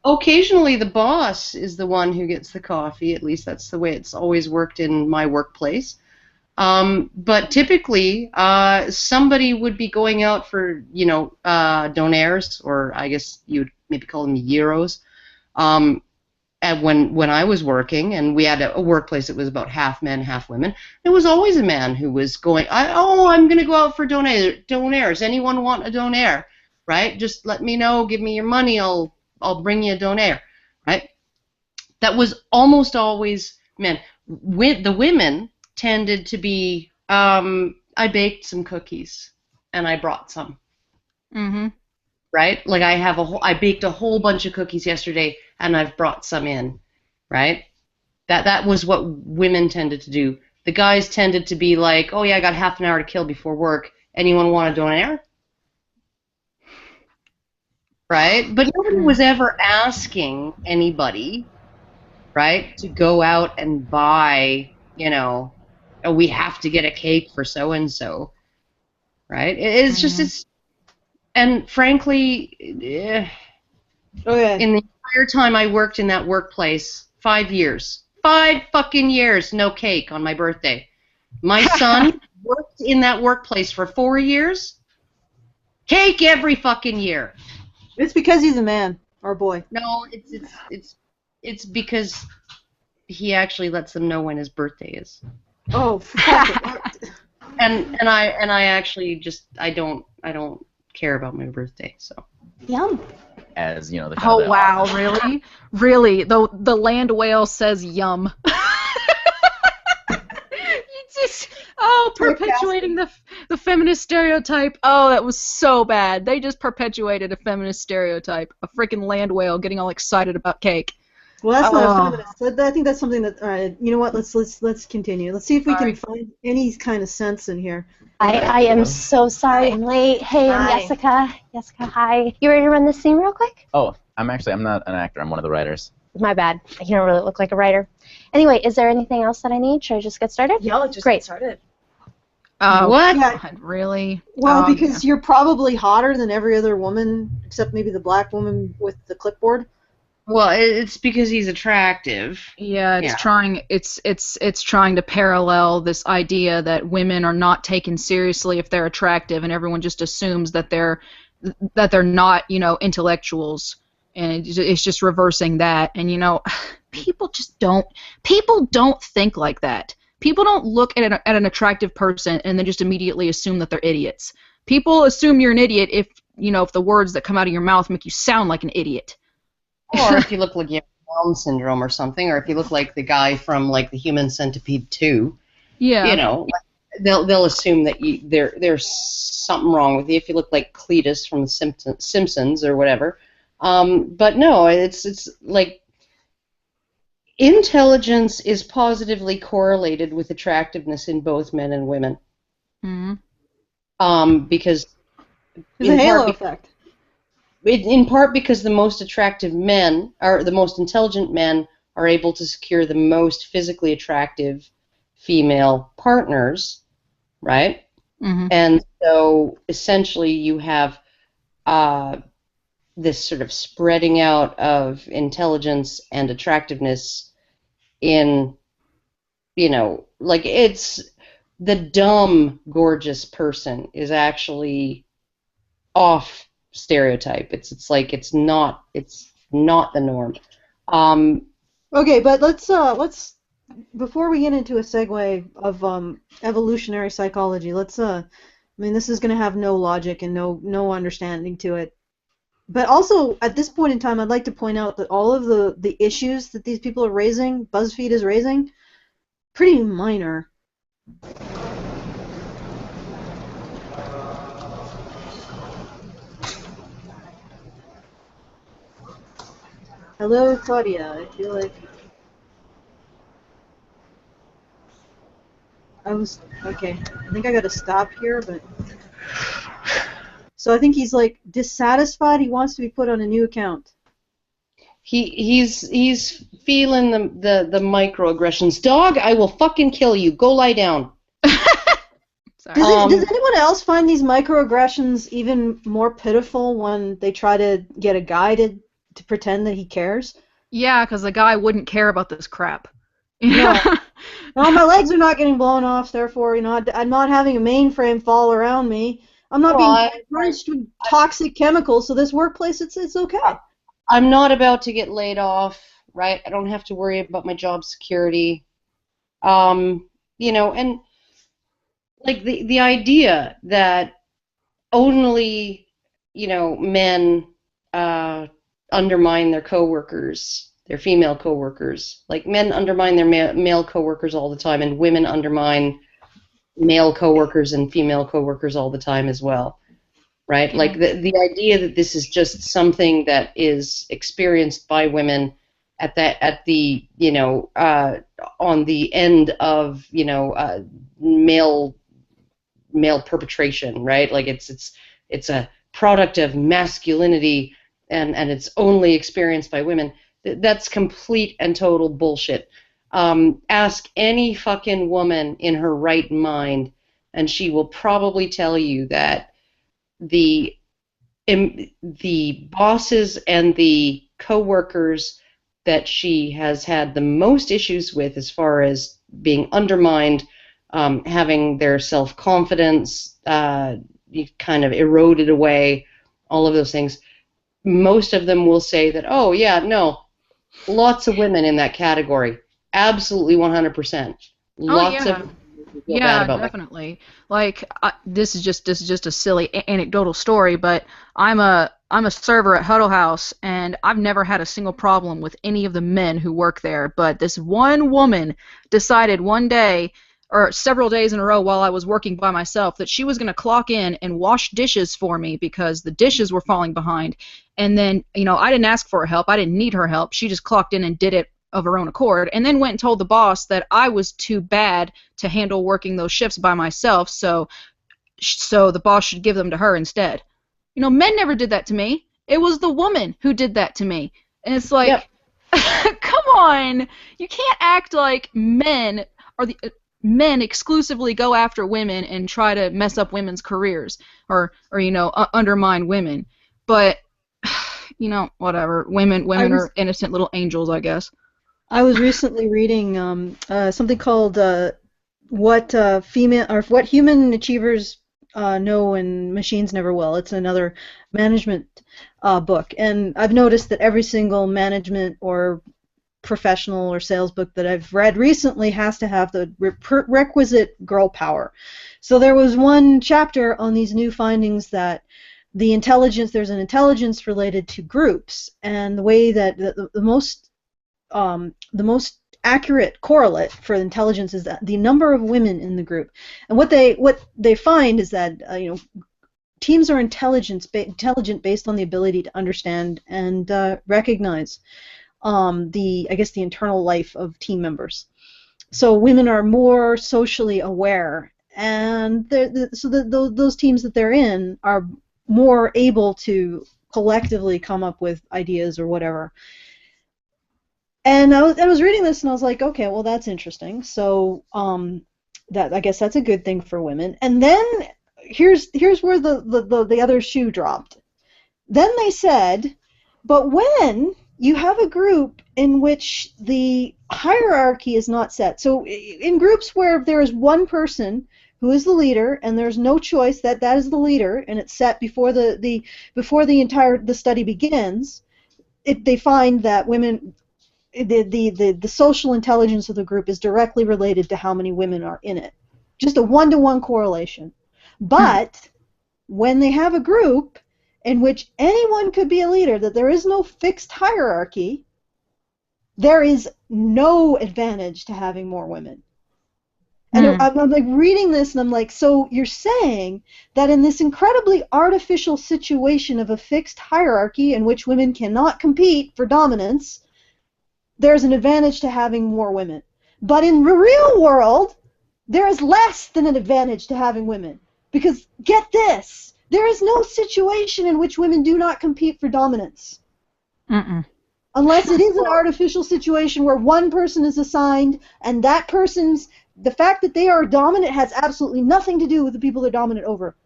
Occasionally the boss is the one who gets the coffee. At least that's the way it's always worked in my workplace. But typically, somebody would be going out for, donaires, or I guess you would maybe call them euros. And when I was working, and we had a workplace that was about half men, half women, there was always a man who was going, I'm going to go out for donaires. Anyone want a donaire, right? Just let me know, give me your money, I'll bring you a donaire, right? That was almost always men. The women tended to be, I baked some cookies and I brought some. Mm-hmm. Right? Like I baked a whole bunch of cookies yesterday and I've brought some in. Right? That was what women tended to do. The guys tended to be like, oh yeah, I got half an hour to kill before work. Anyone want a donaire? Right? But nobody was ever asking anybody, right, to go out and buy, we have to get a cake for so-and-so, right? And frankly, in the entire time I worked in that workplace, 5 years, 5 fucking years, no cake on my birthday. My son worked in that workplace for 4 years, cake every fucking year. It's because he's a man or a boy. No, it's because he actually lets them know when his birthday is. Oh, and I actually just I don't care about my birthday, so. Yum. As the kind Oh of wow, really? The land whale says yum. Perpetuating the feminist stereotype. Oh, that was so bad. They just perpetuated a feminist stereotype. A freaking land whale getting all excited about cake. Well, that's not a feminist. I think that's something that. All right, you know what? Let's continue. Let's see if we can find any kind of sense in here. I am so sorry I'm late. Hey, I'm Jessica. Jessica, hi. You ready to run this scene real quick? Oh, I'm not an actor. I'm one of the writers. My bad. You don't really look like a writer. Anyway, is there anything else that I need? Should I just get started? Yeah, let's just get started. What? God, really? Well, because you're probably hotter than every other woman, except maybe the black woman with the clipboard. Well, it's because he's attractive. Yeah, it's trying to parallel this idea that women are not taken seriously if they're attractive, and everyone just assumes that they're not, intellectuals, and it's just reversing that. And people don't think like that. People don't look at an attractive person and then just immediately assume that they're idiots. People assume you're an idiot if the words that come out of your mouth make you sound like an idiot. Or if you look like you have Down syndrome or something, or if you look like the guy from like the Human Centipede 2. Yeah. They'll assume that there's something wrong with you if you look like Cletus from the Simpsons or whatever. But no, it's like intelligence is positively correlated with attractiveness in both men and women. Mm-hmm. Because there's a halo effect. In part because the most attractive men, or the most intelligent men, are able to secure the most physically attractive female partners, right? Mm-hmm. And so essentially you have this sort of spreading out of intelligence and attractiveness in, like it's the dumb, gorgeous person is actually off stereotype. It's like it's not the norm. Okay, but let's before we get into a segue of evolutionary psychology, this is going to have no logic and no understanding to it. But also, at this point in time, I'd like to point out that all of the issues that these people are raising, BuzzFeed is raising, pretty minor. Hello, Claudia. I feel like okay. I think I got to stop here, but so I think he's like dissatisfied. He wants to be put on a new account. He's feeling the microaggressions. Dog, I will fucking kill you. Go lie down. Does anyone else find these microaggressions even more pitiful when they try to get a guy to pretend that he cares? Yeah, because the guy wouldn't care about this crap. No. No, my legs are not getting blown off, therefore, I'm not having a mainframe fall around me. I'm not being drenched with toxic chemicals, so this workplace, it's okay. I'm not about to get laid off, right? I don't have to worry about my job security. And like the idea that only, men undermine their coworkers, their female coworkers. Like men undermine their male coworkers all the time, and women undermine male coworkers and female coworkers all the time as well. Right? Mm-hmm. Like the idea that this is just something that is experienced by women at the on the end of male perpetration, right? Like it's a product of masculinity and it's only experienced by women. That's complete and total bullshit. Ask any fucking woman in her right mind, and she will probably tell you that the bosses and the coworkers that she has had the most issues with as far as being undermined, having their self-confidence kind of eroded away, all of those things, most of them will say that, oh yeah, no, lots of women in that category, absolutely 100%. Lots of yeah, definitely. Like this is just a silly anecdotal story, but I'm a server at Huddle House, and I've never had a single problem with any of the men who work there. But this one woman decided one day, or several days in a row while I was working by myself, that she was going to clock in and wash dishes for me because the dishes were falling behind. And then, I didn't ask for her help. I didn't need her help. She just clocked in and did it of her own accord, and then went and told the boss that I was too bad to handle working those shifts by myself, so the boss should give them to her instead. Men never did that to me. It was the woman who did that to me. And it's like, yep. Come on! You can't act like men exclusively go after women and try to mess up women's careers or undermine women. But whatever. Women are innocent little angels, I guess. I was recently reading something called what human achievers know and machines never will. It's another management book, and I've noticed that every single management or professional or sales book that I've read recently has to have the requisite girl power. So there was one chapter on these new findings that there's an intelligence related to groups, and the way that the most accurate correlate for intelligence is that the number of women in the group. And what they find is that teams are intelligent based on the ability to understand and recognize the internal life of team members. So women are more socially aware, and those teams that they're in are more able to collectively come up with ideas or whatever. And I was reading this and I was like, okay, well that's interesting. So I guess that's a good thing for women. And then here's where the other shoe dropped. Then they said, but when you have a group in which the hierarchy is not set, so in groups where there is one person who is the leader, and there's no choice that is the leader, and it's set before the study begins, they find that women, the social intelligence of the group is directly related to how many women are in it. Just a 1-to-1 correlation. But when they have a group in which anyone could be a leader, that there is no fixed hierarchy, there is no advantage to having more women. And I'm like reading this, and I'm like, so you're saying that in this incredibly artificial situation of a fixed hierarchy in which women cannot compete for dominance, there's an advantage to having more women. But in the real world, there is less than an advantage to having women. Because, get this, there is no situation in which women do not compete for dominance. Unless it is an artificial situation where one person is assigned, and that person's, the fact that they are dominant has absolutely nothing to do with the people they're dominant over.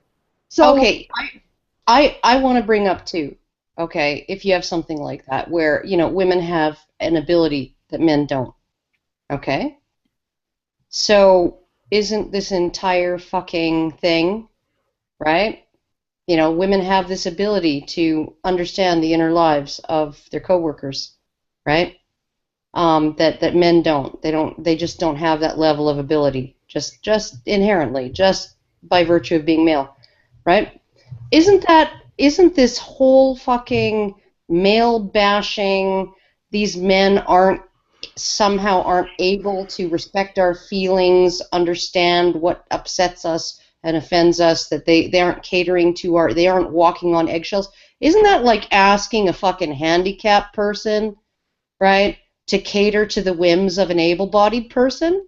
So, okay, I want to bring up too, okay, if you have something like that, where, you know, women have an ability that men don't, okay? So, isn't this entire fucking thing, right? You know, women have this ability to understand the inner lives of their coworkers, right? That men don't. They just don't have that level of ability, just inherently, just by virtue of being male, right? Isn't this whole fucking male bashing, these men somehow aren't able to respect our feelings, understand what upsets us and offends us, that they aren't catering to they aren't walking on eggshells? Isn't that like asking a fucking handicapped person, right, to cater to the whims of an able-bodied person?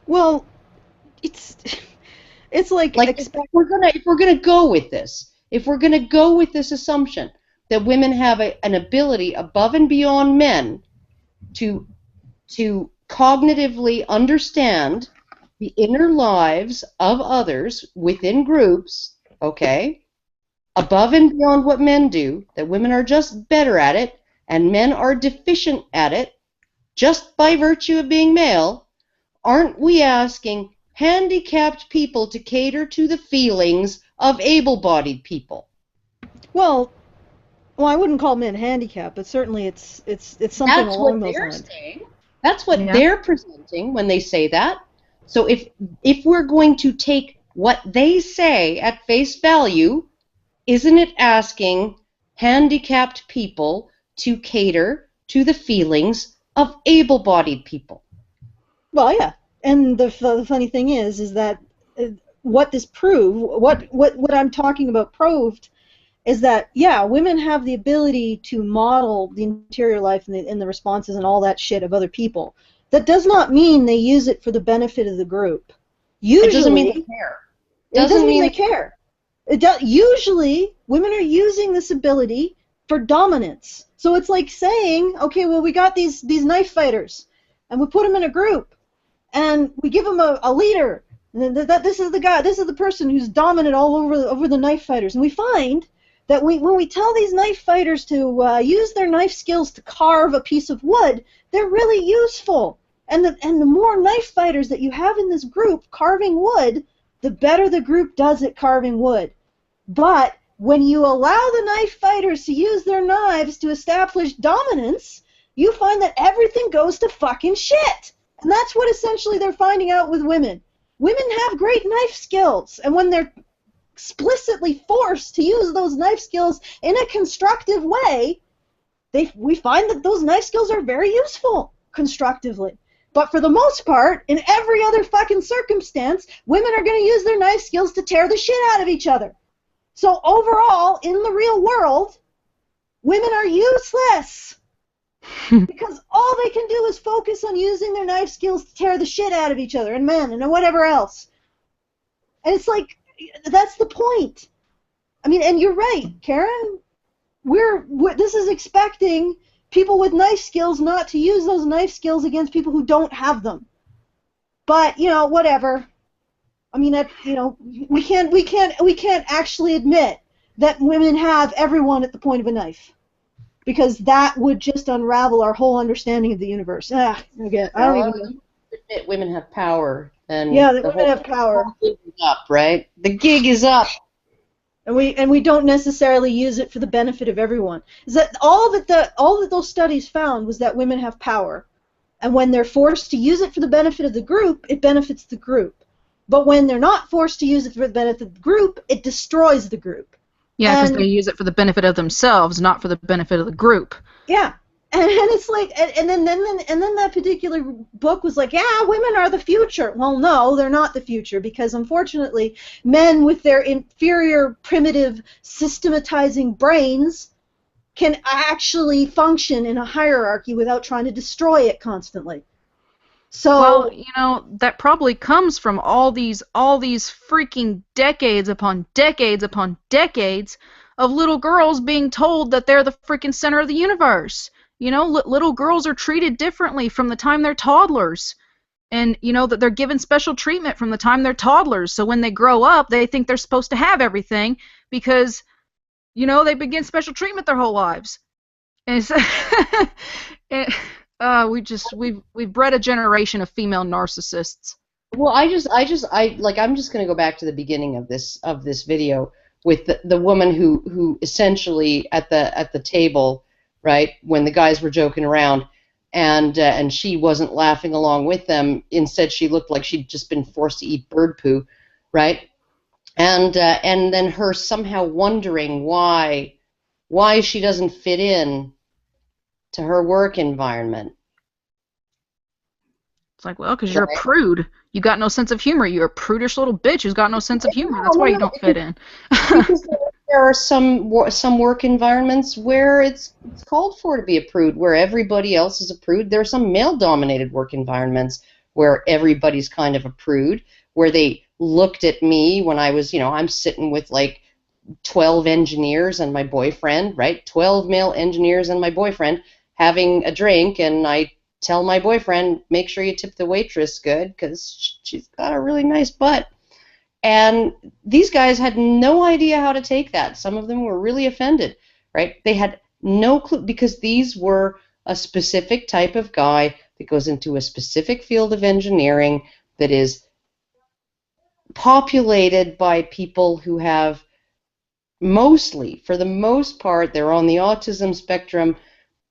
well, it's like if we're gonna go with this, if we're gonna go with this assumption that women have an ability above and beyond men to cognitively understand the inner lives of others within groups, okay, above and beyond what men do, that women are just better at it and men are deficient at it just by virtue of being male, aren't we asking handicapped people to cater to the feelings of able-bodied people? Well, I wouldn't call men handicapped, but certainly it's something along those lines. That's what they're presenting when they say that. So if we're going to take what they say at face value, isn't it asking handicapped people to cater to the feelings of able-bodied people? Well, yeah. And the funny thing is that what this what I'm talking about proved is that, yeah, women have the ability to model the interior life and the responses and all that shit of other people. That does not mean they use it for the benefit of the group. Usually, it doesn't mean they care. It doesn't mean they care. Usually, women are using this ability for dominance. So it's like saying, okay, well, we got these knife fighters, and we put them in a group, and we give them a leader. And this is the guy, this is the person who's dominant all over the knife fighters. And we find that when we tell these knife fighters to use their knife skills to carve a piece of wood, they're really useful. And the more knife fighters that you have in this group carving wood, the better the group does at carving wood. But when you allow the knife fighters to use their knives to establish dominance, you find that everything goes to fucking shit. And that's what essentially they're finding out with women. Women have great knife skills, and when they're explicitly forced to use those knife skills in a constructive way, we find that those knife skills are very useful constructively. But for the most part, in every other fucking circumstance, women are going to use their knife skills to tear the shit out of each other. So overall, in the real world, women are useless. Because all they can do is focus on using their knife skills to tear the shit out of each other and men and whatever else. And it's like, that's the point. I mean, and you're right, Karen. This is expecting people with knife skills not to use those knife skills against people who don't have them. But, you know, whatever. I mean, you know, we can't actually admit that women have everyone at the point of a knife, because that would just unravel our whole understanding of the universe. Again, I don't even know. Admit women have power. And yeah, the women have power. The gig is up, right? The gig is up. And we don't necessarily use it for the benefit of everyone. Is that all that those studies found was that women have power, and when they're forced to use it for the benefit of the group, it benefits the group. But when they're not forced to use it for the benefit of the group, it destroys the group. Yeah, because they use it for the benefit of themselves, not for the benefit of the group. Yeah, And it's like, and then that particular book was like, yeah, women are the future. Well, no, they're not the future, because unfortunately, men with their inferior, primitive, systematizing brains can actually function in a hierarchy without trying to destroy it constantly. So, well, you know, that probably comes from all these freaking decades upon decades upon decades of little girls being told that they're the freaking center of the universe. You know, little girls are treated differently from the time they're toddlers. And, you know, that they're given special treatment from the time they're toddlers. So when they grow up, they think they're supposed to have everything because, you know, they begin special treatment their whole lives. And it's we've bred a generation of female narcissists. Well, I'm just going to go back to the beginning of this video with the woman who essentially at the table, right, when the guys were joking around, and she wasn't laughing along with them. Instead, she looked like she'd just been forced to eat bird poo, right? And then her somehow wondering why she doesn't fit in to her work environment. It's like, well, because you're a prude. You got no sense of humor. You're a prudish little bitch who's got no sense of humor. That's why you don't fit in. Because there are some work environments where it's called for to be a prude, where everybody else is a prude. There are some male-dominated work environments where everybody's kind of a prude, where they looked at me when I was, you know, I'm sitting with like 12 engineers and my boyfriend, right? 12 male engineers and my boyfriend having a drink, and I tell my boyfriend, make sure you tip the waitress good because she's got a really nice butt. And these guys had no idea how to take that. Some of them were really offended, right? They had no clue, because these were a specific type of guy that goes into a specific field of engineering that is populated by people who have mostly, for the most part, they're on the autism spectrum,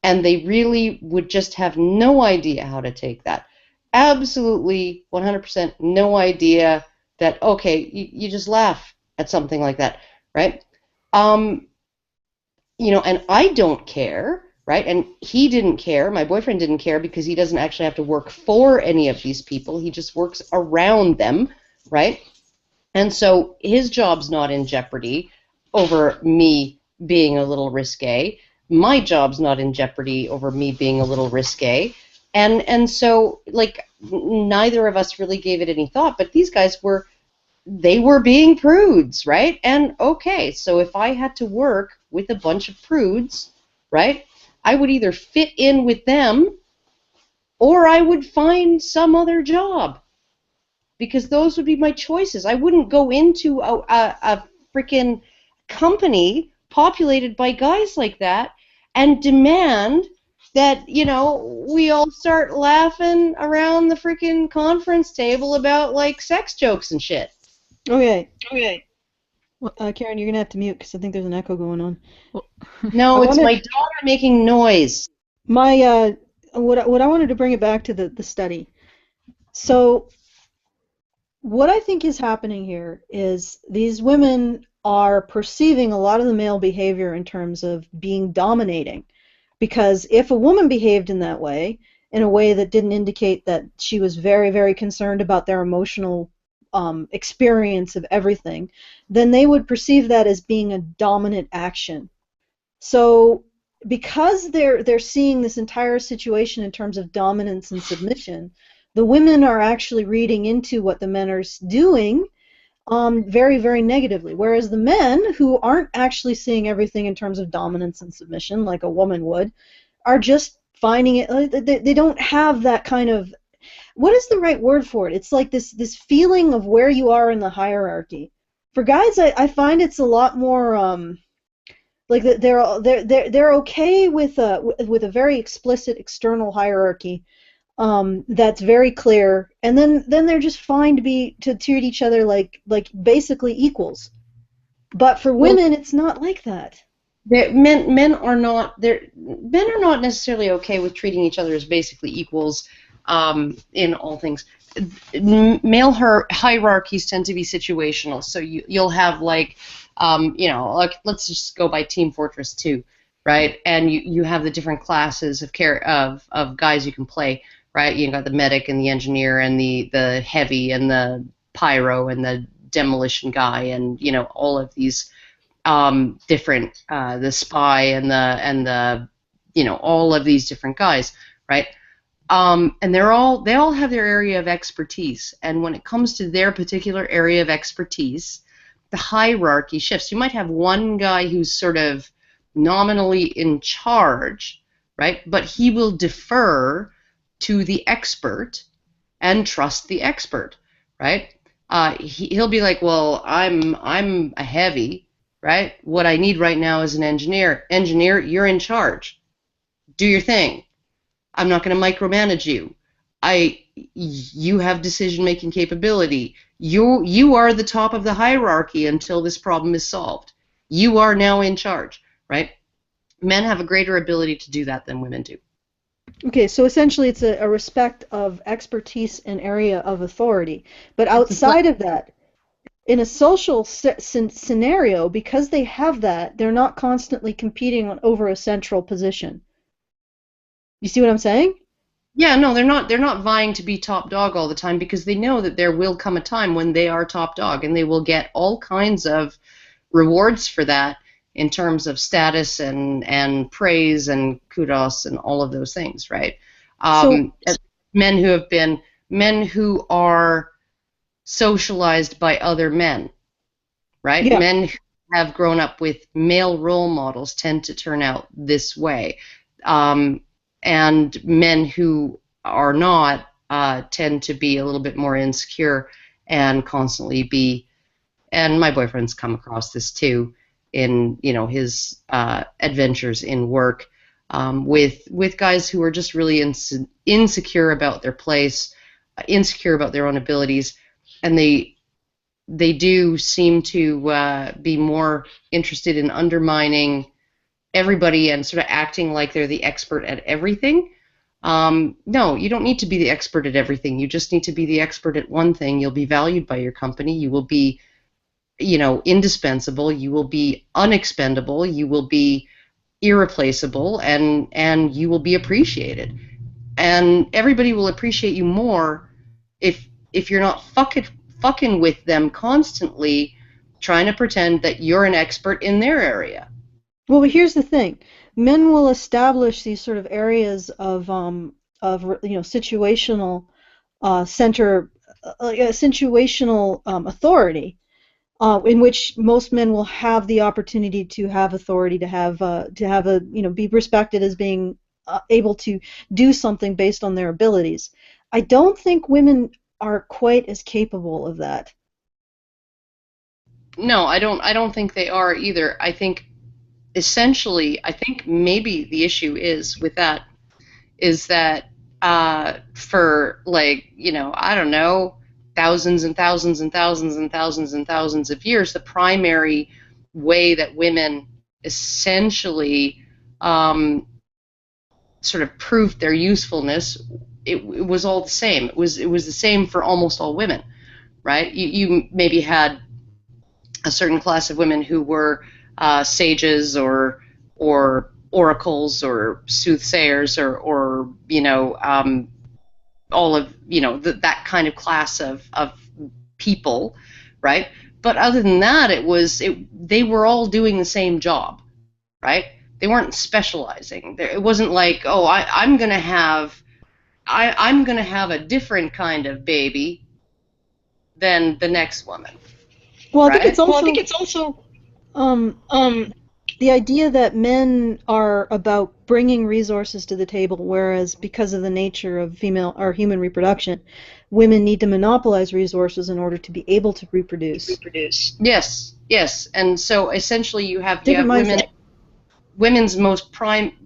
and they really would just have no idea how to take that. Absolutely, 100% no idea that, okay, you just laugh at something like that, right? You know, and I don't care, right? And he didn't care. My boyfriend didn't care because he doesn't actually have to work for any of these people. He just works around them, right? And so his job's not in jeopardy over me being a little risque. My job's not in jeopardy over me being a little risque. And so, like, neither of us really gave it any thought, but these guys were being prudes, right? And okay, so if I had to work with a bunch of prudes, right, I would either fit in with them or I would find some other job, because those would be my choices. I wouldn't go into a freaking company populated by guys like that and demand that, you know, we all start laughing around the freaking conference table about, like, sex jokes and shit. Okay. Karen, you're going to have to mute because I think there's an echo going on. No, it's my daughter making noise. My, what I wanted to bring it back to the study. So, what I think is happening here is these women are perceiving a lot of the male behavior in terms of being dominating. Because if a woman behaved in that way, in a way that didn't indicate that she was very, very concerned about their emotional experience of everything, then they would perceive that as being a dominant action. So because they're seeing this entire situation in terms of dominance and submission, the women are actually reading into what the men are doing very, very negatively, whereas the men, who aren't actually seeing everything in terms of dominance and submission like a woman would, are just finding it, they don't have that kind of, what is the right word for it? It's like this feeling of where you are in the hierarchy. For guys, I find it's a lot more like they're okay with a very explicit external hierarchy that's very clear, and then they're just fine to treat each other like basically equals. But for women, it's not like that. Men are not necessarily okay with treating each other as basically equals in all things. Male hierarchies tend to be situational, so you'll have, like, you know, like, let's just go by Team Fortress 2. right? And you have the different classes of guys you can play, right? You got the medic and the engineer and the heavy and the pyro and the demolition guy, and all of these different the spy and the all of these different guys, right? And they all have their area of expertise, and when it comes to their particular area of expertise, the hierarchy shifts. You might have one guy who's sort of nominally in charge, right? But he will defer to the expert and trust the expert, right? He'll be like, well, I'm a heavy, right? What I need right now is an engineer. Engineer, you're in charge. Do your thing. I'm not going to micromanage you. You have decision-making capability. You are the top of the hierarchy until this problem is solved. You are now in charge, right? Men have a greater ability to do that than women do. Okay, so essentially it's a respect of expertise and area of authority. But outside of that, in a social scenario, because they have that, they're not constantly competing over a central position. You see what I'm saying? Yeah, no, they're not vying to be top dog all the time, because they know that there will come a time when they are top dog, and they will get all kinds of rewards for that in terms of status and praise and kudos and all of those things, right? Men who are socialized by other men, right? Yeah. Men who have grown up with male role models tend to turn out this way. And men who are not tend to be a little bit more insecure and constantly be, and my boyfriend's come across this too in his adventures in work with guys who are just really insecure about their place, insecure about their own abilities, and they do seem to be more interested in undermining everybody and sort of acting like they're the expert at everything. No, you don't need to be the expert at everything. You just need to be the expert at one thing. You'll be valued by your company. You will be, indispensable. You will be unexpendable. You will be irreplaceable, and you will be appreciated. And everybody will appreciate you more if you're not fucking with them constantly, trying to pretend that you're an expert in their area. Well, but here's the thing: men will establish these sort of areas of situational situational authority, in which most men will have the opportunity to have authority, to have be respected as being able to do something based on their abilities. I don't think women are quite as capable of that. No, I don't think they are either. I think essentially, I think maybe the issue is with that is that for I don't know, thousands and thousands and thousands and thousands and thousands of years, the primary way that women essentially sort of proved their usefulness, it was all the same. It was the same for almost all women, right? You maybe had a certain class of women who were sages or oracles or soothsayers or all of that kind of class of people, right? But other than that, they were all doing the same job, right? They weren't specializing. It wasn't like, oh, I'm gonna have a different kind of baby than the next woman. Well, right? I think it's also the idea that men are about bringing resources to the table, whereas because of the nature of female or human reproduction, women need to monopolize resources in order to be able to reproduce. Yes, and so essentially you have Different women's most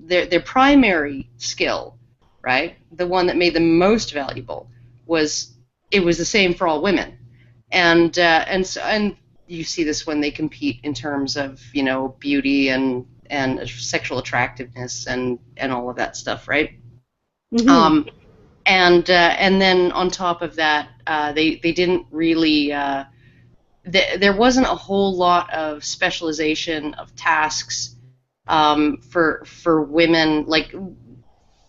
their primary skill, right? The one that made them most valuable was the same for all women, and you see this when they compete in terms of beauty and sexual attractiveness and all of that stuff, right? Mm-hmm. And then on top of that, they didn't really there wasn't a whole lot of specialization of tasks for women, like,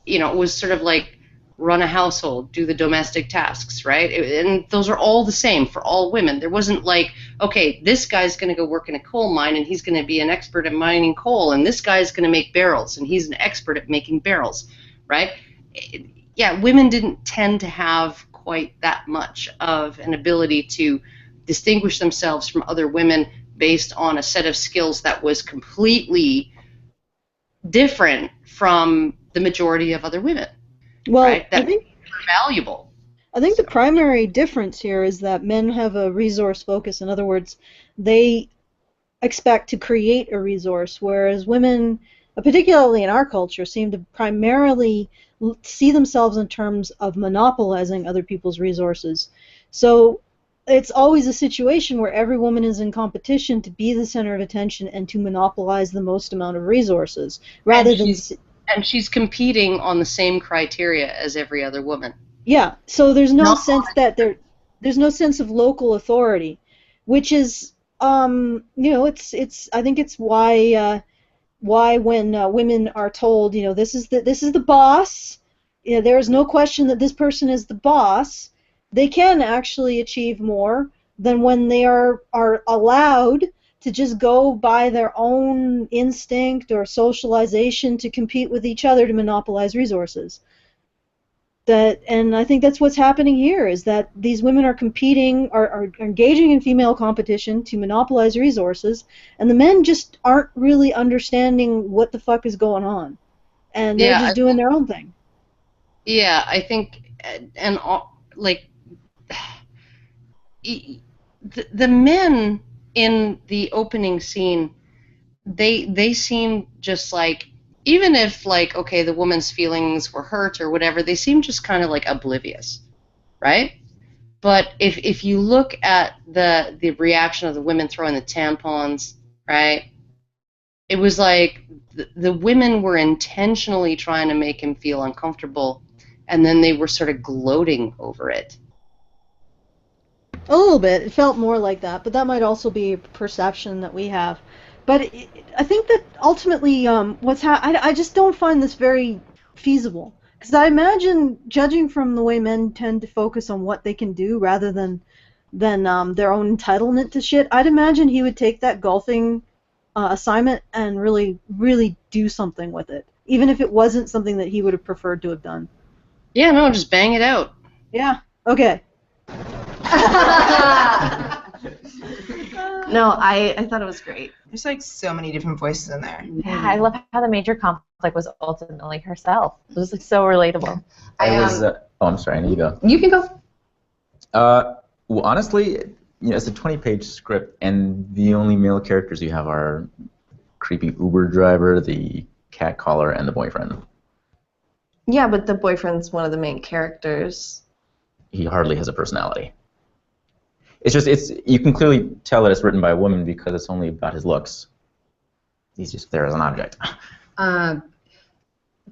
you know, it was sort of like run a household, do the domestic tasks, right? And those are all the same for all women. There wasn't like, okay, this guy's going to go work in a coal mine and he's going to be an expert at mining coal, and this guy's going to make barrels and he's an expert at making barrels, right? Yeah, women didn't tend to have quite that much of an ability to distinguish themselves from other women based on a set of skills that was completely different from the majority of other women. Well, right? That I think are valuable. I think the primary difference here is that men have a resource focus. In other words, they expect to create a resource, whereas women, particularly in our culture, seem to primarily see themselves in terms of monopolizing other people's resources. So it's always a situation where every woman is in competition to be the center of attention and to monopolize the most amount of resources, rather than... And she's competing on the same criteria as every other woman. Yeah, so there's no sense that there's no sense of local authority, which is, you know, it's I think it's why when women are told, you know, this is the boss, you know, there is no question that this person is the boss, they can actually achieve more than when they are allowed to just go by their own instinct or socialization to compete with each other to monopolize resources. And I think that's what's happening here, is that these women are competing, are engaging in female competition to monopolize resources, and the men just aren't really understanding what the fuck is going on. And they're just doing their own thing. Yeah, I think, and like, the men in the opening scene, they seem just like, even if, like, okay, the woman's feelings were hurt or whatever, they seem just kind of like oblivious, right? But if you look at the reaction of the women throwing the tampons, right, it was like the women were intentionally trying to make him feel uncomfortable, and then they were sort of gloating over it. A little bit. It felt more like that, but that might also be a perception that we have. But I think that ultimately, I just don't find this very feasible. Because I imagine, judging from the way men tend to focus on what they can do rather than their own entitlement to shit, I'd imagine he would take that golfing assignment and really, really do something with it, even if it wasn't something that he would have preferred to have done. Yeah, no, just bang it out. Yeah. Okay. No, I thought it was great. There's like so many different voices in there. Yeah, I love how the major conflict was ultimately herself. It was like so relatable. I'm sorry, I need to go. You can go. Well, honestly, you know, it's a 20-page script, and the only male characters you have are creepy Uber driver, the cat caller, and the boyfriend. Yeah, but the boyfriend's one of the main characters. He hardly has a personality. It's just, you can clearly tell that it's written by a woman because it's only about his looks. He's just there as an object.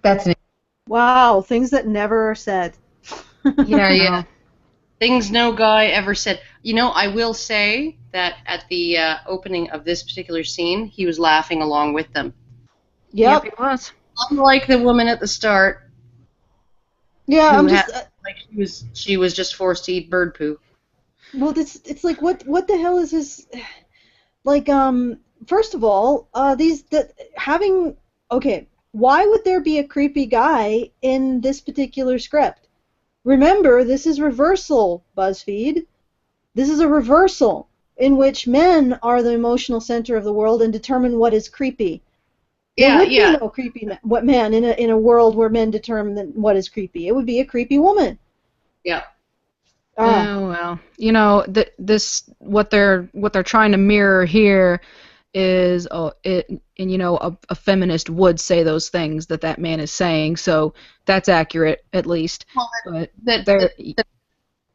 That's Wow, things that never are said. Yeah. Things no guy ever said. You know, I will say that at the opening of this particular scene, he was laughing along with them. Yep. Yep, it was. Unlike the woman at the start. Yeah, I'm just... like she was just forced to eat bird poo. Well, it's like, what the hell is this? Like, first of all, okay, why would there be a creepy guy in this particular script? Remember, this is reversal, BuzzFeed. This is a reversal in which men are the emotional center of the world and determine what is creepy. There would be no creepy man in a world where men determine what is creepy. It would be a creepy woman. Yeah. Oh well, you know what they're trying to mirror here is you know, a feminist would say those things that man is saying, so that's accurate at least. Well, but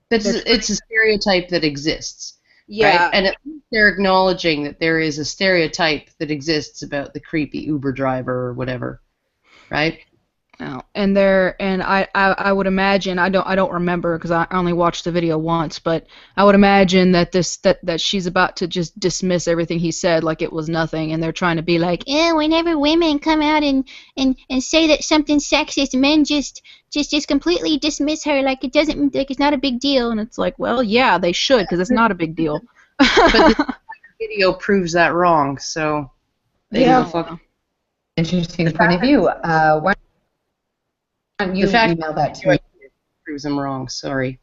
it's a stereotype that exists. Yeah, right? And at least they're acknowledging that there is a stereotype that exists about the creepy Uber driver or whatever, right? now, and I would imagine, I don't remember because I only watched the video once, but I would imagine that that she's about to just dismiss everything he said like it was nothing, and they're trying to be like, Whenever women come out and say that something's sexist, men just completely dismiss her like it doesn't, like it's not a big deal. and it's like, well, yeah, they should, because it's not a big deal. But the video proves that wrong, so they Yeah. go fuck. Interesting point of view. Why don't you email that to me? Proves them wrong. Sorry.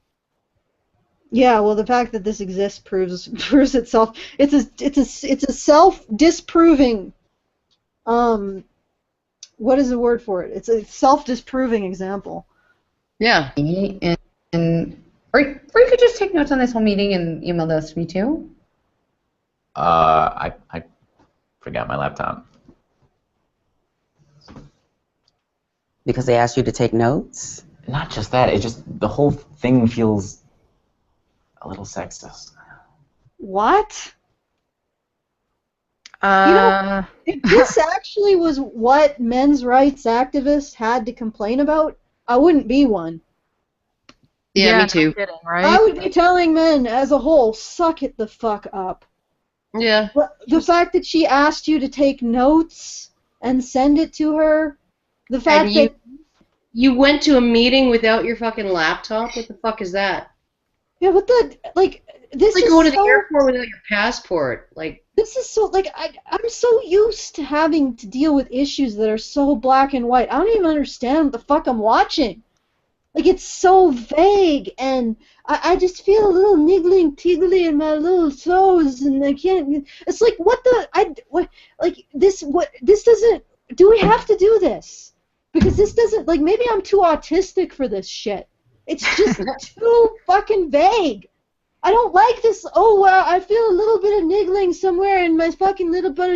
Yeah, well, the fact that this exists proves itself. It's a self-disproving. What is the word for it? It's a self-disproving example. Yeah. Or you could just take notes on this whole meeting and email those to me too. I forgot my laptop. Because they asked you to take notes? Not just that, it just, the whole thing feels a little sexist. What? If this actually was what men's rights activists had to complain about, I wouldn't be one. Yeah, me too. No kidding, right? I would be telling men as a whole, suck it the fuck up. Yeah. The fact that she asked you to take notes and send it to her, the fact And that you went to a meeting without your fucking laptop? What the fuck is that? yeah, what the like this It's like is going to so, the airport without your passport. Like, this is so like I'm so used to having to deal with issues that are so black and white. I don't even understand what the fuck I'm watching. Like, it's so vague, and I just feel a little niggling, tiggly in my little toes, and I can't. It's like, this doesn't. Do we have to do this? Because this doesn't, like, maybe I'm too autistic for this shit. It's just too fucking vague. I don't like this. Oh, well, I feel a little bit of niggling somewhere in my fucking little butt.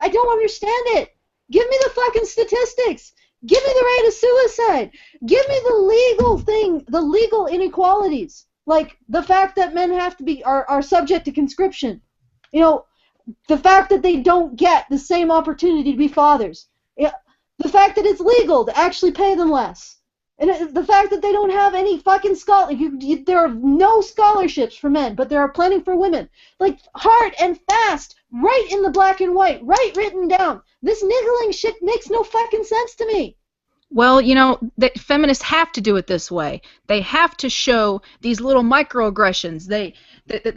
I don't understand it. Give me the fucking statistics. Give me the rate of suicide. Give me the legal thing, the legal inequalities, like the fact that men have to be are subject to conscription. You know, the fact that they don't get the same opportunity to be fathers. Yeah, the fact that it's legal to actually pay them less. And the fact that they don't have any fucking there are no scholarships for men, but there are plenty for women. Like, hard and fast, right in the black and white, right written down. This niggling shit makes no fucking sense to me. Well, you know, the feminists have to do it this way. They have to show these little microaggressions. They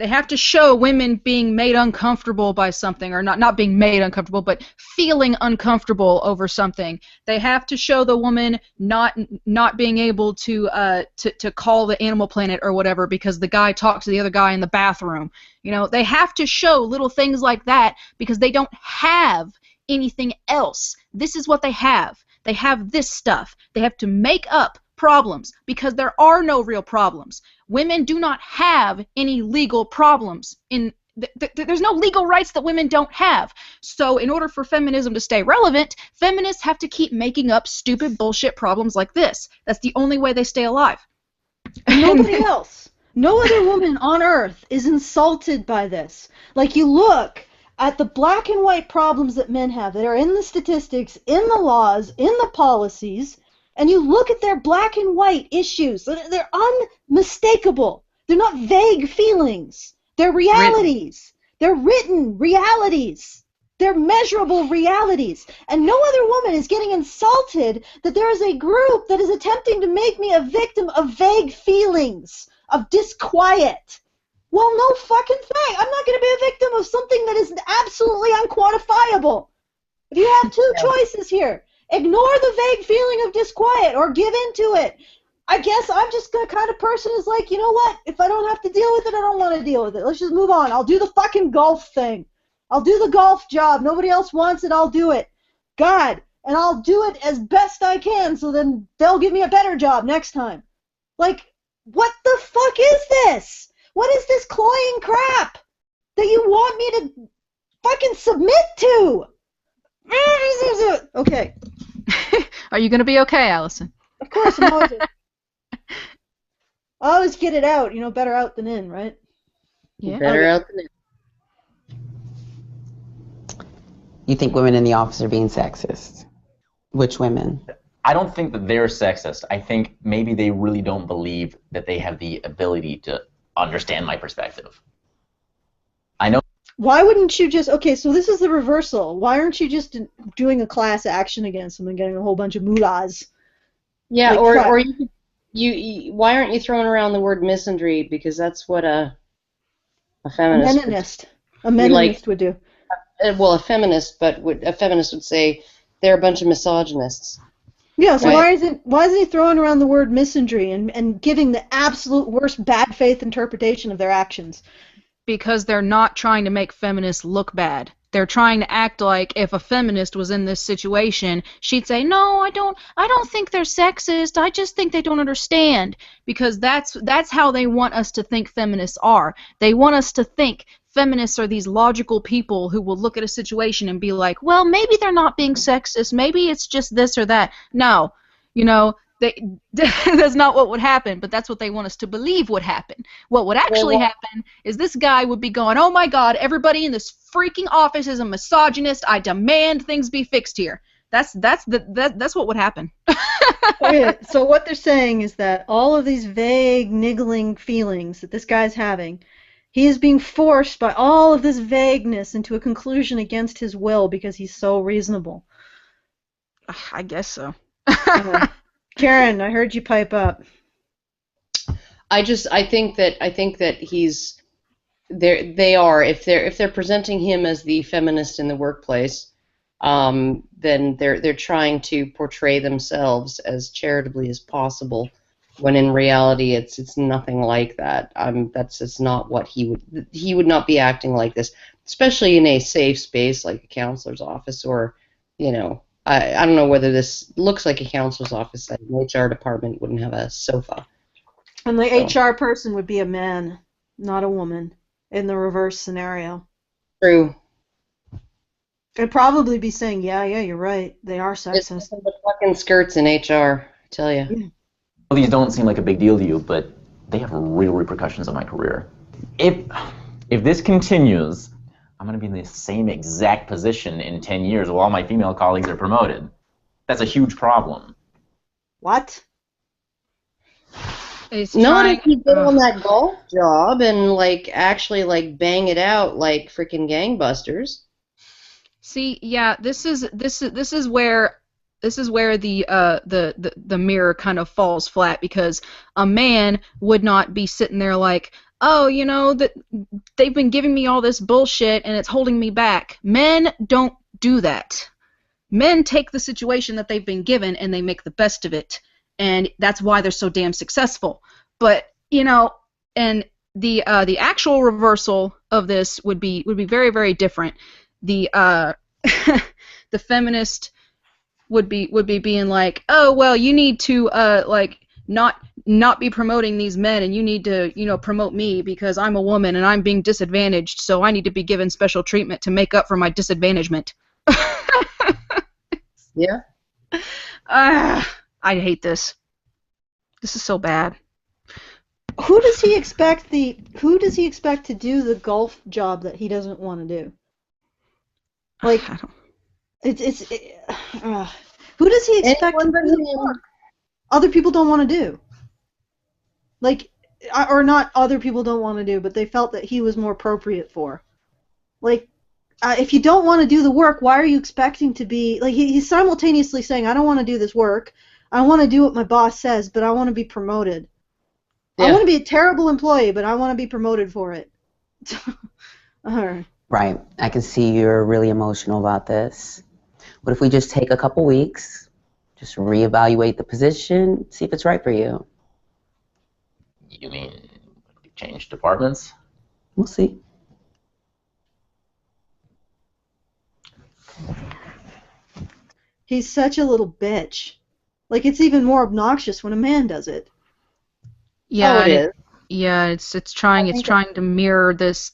have to show women being made uncomfortable by something, or not being made uncomfortable, but feeling uncomfortable over something. They have to show the woman not being able to call the Animal Planet or whatever because the guy talked to the other guy in the bathroom. You know, they have to show little things like that because they don't have anything else. This is what they have. They have this stuff. They have to make up problems because there are no real problems. Women do not have any legal problems. There's no legal rights that women don't have. So in order for feminism to stay relevant, feminists have to keep making up stupid bullshit problems like this. That's the only way they stay alive. Nobody else, no other woman on earth is insulted by this. Like, you look at the black and white problems that men have that are in the statistics, in the laws, in the policies, and you look at their black and white issues. They're unmistakable. They're not vague feelings. They're realities. They're written realities. They're measurable realities. And no other woman is getting insulted that there is a group that is attempting to make me a victim of vague feelings, of disquiet. Well, no fucking thing. I'm not going to be a victim of something that is absolutely unquantifiable. If you have two choices here, ignore the vague feeling of disquiet or give into it. I guess I'm just the kind of person who's like, you know what? If I don't have to deal with it, I don't want to deal with it. Let's just move on. I'll do the fucking golf thing. I'll do the golf job. Nobody else wants it. I'll do it. God. And I'll do it as best I can so then they'll give me a better job next time. Like, what the fuck is this? What is this cloying crap that you want me to fucking submit to? Okay. Are you going to be okay, Allison? Of course, I'm always. I always get it out. You know, better out than in, right? Yeah. Better out than in. You think women in the office are being sexist? Which women? I don't think that they're sexist. I think maybe they really don't believe that they have the ability to understand my perspective. I know. Why wouldn't you just, okay, so this is the reversal. Why aren't you just doing a class action against them and getting a whole bunch of mullahs? Yeah, Like, or you why aren't you throwing around the word misandry? Because that's what a feminist would do. Well, a feminist would say they're a bunch of misogynists. Yeah, so why isn't he throwing around the word misandry and giving the absolute worst bad faith interpretation of their actions? Because they're not trying to make feminists look bad. They're trying to act like if a feminist was in this situation, she'd say, "No, I don't think they're sexist. I just think they don't understand." Because that's how they want us to think feminists are. They want us to think feminists are these logical people who will look at a situation and be like, "Well, maybe they're not being sexist. Maybe it's just this or that." No, that's not what would happen, but that's what they want us to believe would happen. What would actually happen is this guy would be going, "Oh my God, everybody in this freaking office is a misogynist. I demand things be fixed here." That's what would happen. Okay, so what they're saying is that all of these vague, niggling feelings that this guy's having, he is being forced by all of this vagueness into a conclusion against his will because he's so reasonable. I guess so. Karen, I heard you pipe up. I think that he's they are if they're presenting him as the feminist in the workplace, then they're trying to portray themselves as charitably as possible, when in reality it's nothing like that. That's just not what he would not be acting like this, especially in a safe space like a counselor's office, or I don't know whether this looks like a counselor's office. An HR department wouldn't have a sofa. And the HR person would be a man, not a woman, in the reverse scenario. True. I'd probably be saying, yeah, you're right. They are sexist. It's the fucking skirts in HR, I tell you. Yeah. Well, these don't seem like a big deal to you, but they have real repercussions on my career. If this continues, I'm going to be in the same exact position in 10 years while all my female colleagues are promoted. That's a huge problem. What? Not if you go on that golf job and actually bang it out like freaking gangbusters. See, yeah, this is where the mirror kind of falls flat, because a man would not be sitting there like, "Oh, that they've been giving me all this bullshit and it's holding me back." Men don't do that. Men take the situation that they've been given and they make the best of it, and that's why they're so damn successful. But and the actual reversal of this would be very, very different. The the feminist would be being like, "Oh, well, you need to not be promoting these men, and you need to promote me because I'm a woman and I'm being disadvantaged, so I need to be given special treatment to make up for my disadvantagement." Yeah. I hate this. This is so bad. Who does he expect to do the golf job that he doesn't want to do? Like, who does he expect to do the work other people don't want to do? Like, or not other people don't want to do, but they felt that he was more appropriate for. Like, if you don't want to do the work, why are you expecting to be, like, he's simultaneously saying, "I don't want to do this work, I want to do what my boss says, but I want to be promoted. Yeah. I want to be a terrible employee, but I want to be promoted for it." Right. I can see you're really emotional about this. What if we just take a couple weeks, just reevaluate the position, see if it's right for you? You mean change departments? We'll see. He's such a little bitch. Like, it's even more obnoxious when a man does it. Yeah, it is. Yeah, it's trying to mirror this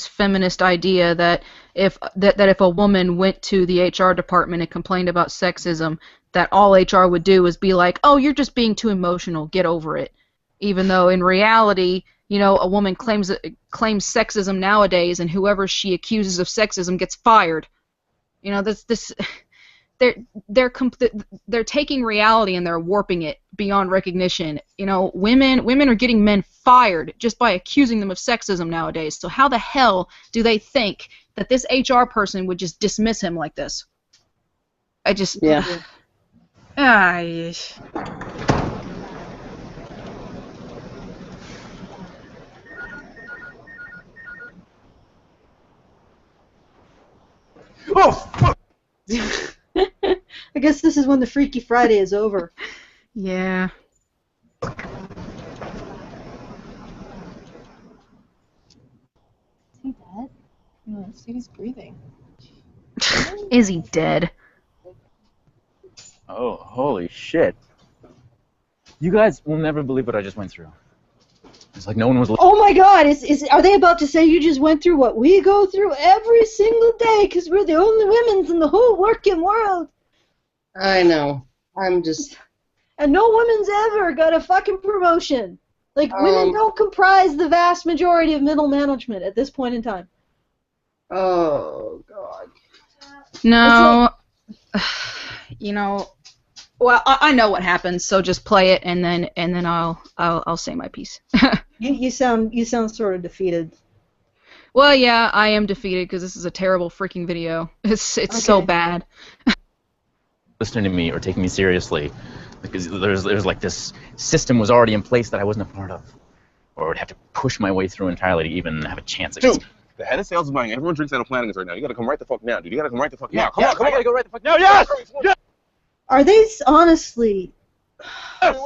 feminist idea that if a woman went to the HR department and complained about sexism, that all HR would do is be like, "Oh, you're just being too emotional, get over it." Even though in reality, a woman claims sexism nowadays, and whoever she accuses of sexism gets fired. This they're taking reality and they're warping it beyond recognition. You know, women are getting men fired just by accusing them of sexism nowadays. So how the hell do they think that this HR person would just dismiss him like this? I just Oh, fuck! I guess this is when the Freaky Friday is over. Yeah. Is he dead? No, see, he's breathing. Is he dead? Oh, holy shit. You guys will never believe what I just went through. It's like no one was listening. Oh my God! Are they about to say you just went through what we go through every single day because we're the only women in the whole working world? I know. I'm just... And no woman's ever got a fucking promotion. Like, women don't comprise the vast majority of middle management at this point in time. Oh, God. No. You know, well, I know what happens, so just play it, and then I'll say my piece. You sound sort of defeated. Well, yeah, I am defeated because this is a terrible freaking video. It's so bad. Listening to me or taking me seriously, because there's like this system was already in place that I wasn't a part of, or would have to push my way through entirely to even have a chance against. Dude, the head of sales is buying everyone drinks out of Flanagan's right now. You gotta come right the fuck now, dude. You gotta come right the fuck now. Come on, come on. I gotta go right the fuck now. Yes! Yes! Are they honestly? Yep.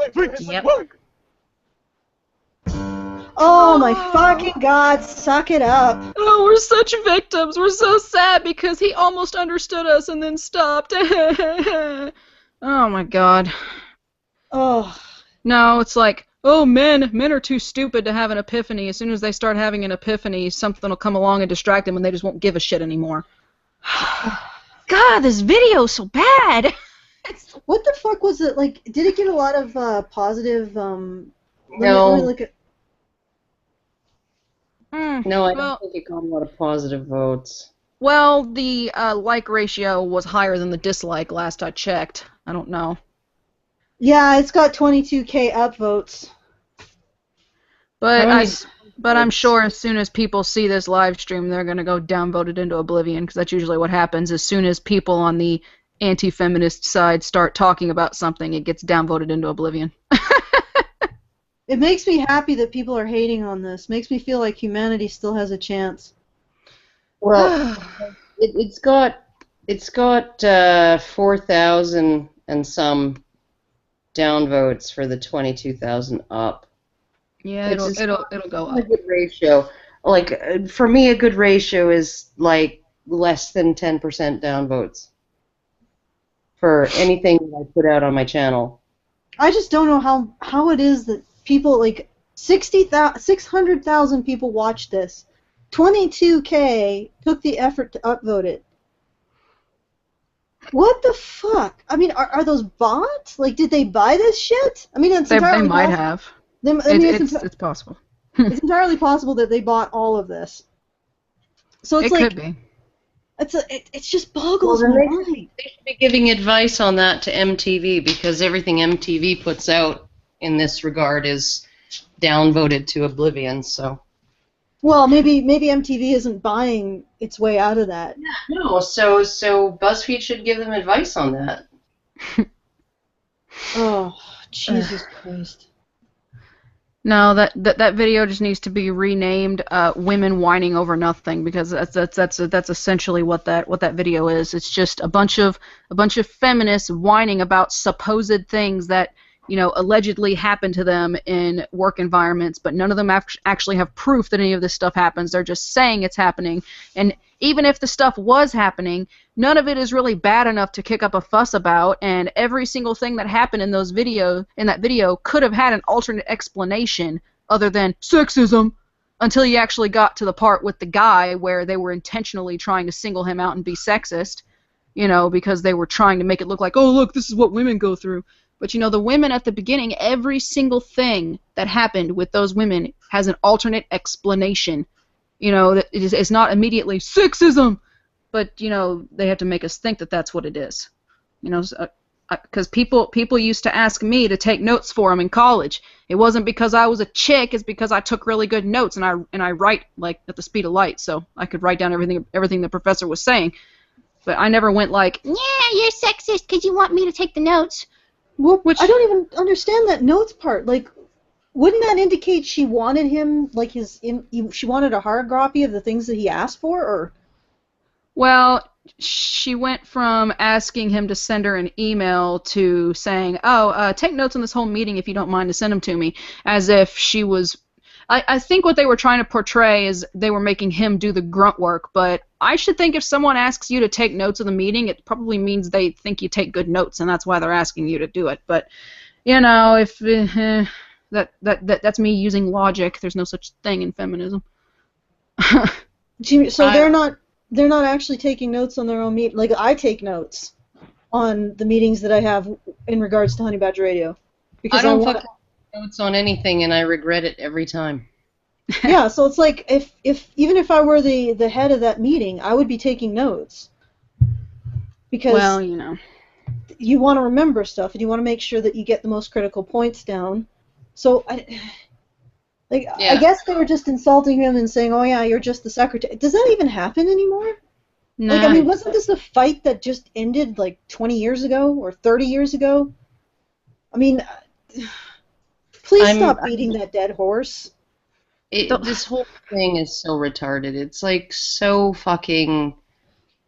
Oh my fucking God! Suck it up. Oh, we're such victims. We're so sad because he almost understood us and then stopped. Oh my God. Oh. No, it's like, oh, men are too stupid to have an epiphany. As soon as they start having an epiphany, something will come along and distract them, and they just won't give a shit anymore. God, this video's so bad. What the fuck was it like? Did it get a lot of positive? No. Let me look at. No, I don't think it got a lot of positive votes. Well, the like ratio was higher than the dislike last I checked. I don't know. Yeah, it's got 22K upvotes. But I'm sure as soon as people see this live stream, they're gonna go downvoted into oblivion, because that's usually what happens. As soon as people on the anti-feminist side start talking about something, it gets downvoted into oblivion. It makes me happy that people are hating on this. Makes me feel like humanity still has a chance. Well, it's got 4,000 and some downvotes for the 22,000 up. Yeah, it'll go up. A good ratio. Like for me, a good ratio is like less than 10% downvotes for anything that I put out on my channel. I just don't know how it is that people, like 600,000 people watched this. 22K took the effort to upvote it. What the fuck? I mean, are those bots? Like, did they buy this shit? I mean, they might have. It's possible. It's entirely possible that they bought all of this. So it's could be. It just boggles my mind. They should be giving advice on that to MTV, because everything MTV puts out in this regard is downvoted to oblivion. So. Well, maybe MTV isn't buying its way out of that. Yeah, no. So BuzzFeed should give them advice on that. Oh, Jesus Christ. No, that video just needs to be renamed "Women Whining Over Nothing," because that's essentially what that video is. It's just a bunch of feminists whining about supposed things that, you know, allegedly happen to them in work environments, but none of them actually have proof that any of this stuff happens. They're just saying it's happening, and even if the stuff was happening, none of it is really bad enough to kick up a fuss about, and every single thing that happened in that video could have had an alternate explanation other than sexism, until you actually got to the part with the guy where they were intentionally trying to single him out and be sexist, you know, because they were trying to make it look like, oh, look, this is what women go through. But, you know, the women at the beginning, every single thing that happened with those women has an alternate explanation. You know, that it's not immediately sexism, but, you know, they have to make us think that that's what it is. You know, because people used to ask me to take notes for them in college. It wasn't because I was a chick. It's because I took really good notes, and I write like at the speed of light, so I could write down everything the professor was saying. But I never went like, yeah, you're sexist because you want me to take the notes. Well, I don't even understand that notes part. Like, wouldn't that indicate she wanted him, like she wanted a hard copy of the things that he asked for, or? Well, she went from asking him to send her an email to saying, oh, take notes on this whole meeting if you don't mind to send them to me, as if she was... I think what they were trying to portray is they were making him do the grunt work, but I should think if someone asks you to take notes of the meeting, it probably means they think you take good notes, and that's why they're asking you to do it. But, you know, if that's me using logic. There's no such thing in feminism. So they're not actually taking notes on their own meet. Like, I take notes on the meetings that I have in regards to Honey Badger Radio. Because I don't fucking take notes on anything, and I regret it every time. Yeah, so it's like, even if I were the head of that meeting, I would be taking notes. Because, well, you know, you want to remember stuff, and you want to make sure that you get the most critical points down. So, I guess they were just insulting him and saying, oh yeah, you're just the secretary. Does that even happen anymore? No. Like, I mean, wasn't this a fight that just ended like 20 years ago or 30 years ago? I mean, please stop beating that dead horse. This whole thing is so retarded. It's like so fucking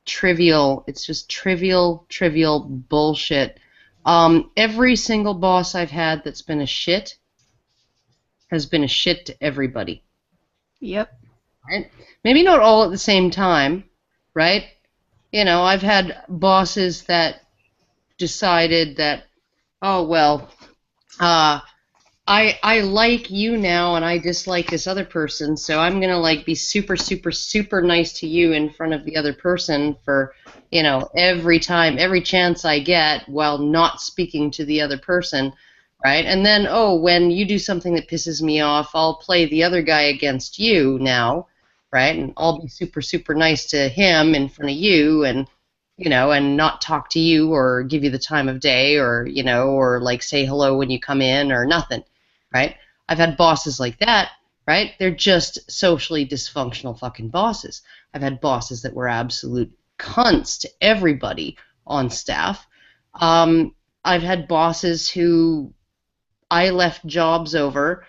trivial. It's just trivial bullshit. Every single boss I've had that's been a shit has been a shit to everybody. Yep. Right? Maybe not all at the same time, right? You know, I've had bosses that decided that, oh, well, I like you now and I dislike this other person, so I'm going to, like, be super, super, super nice to you in front of the other person for, you know, every chance I get while not speaking to the other person. Right? And then, oh, when you do something that pisses me off, I'll play the other guy against you now, right? And I'll be super, super nice to him in front of you and, you know, and not talk to you or give you the time of day or, you know, or like say hello when you come in or nothing, right? I've had bosses like that, right? They're just socially dysfunctional fucking bosses. I've had bosses that were absolute cunts to everybody on staff. I've had bosses who I left jobs over,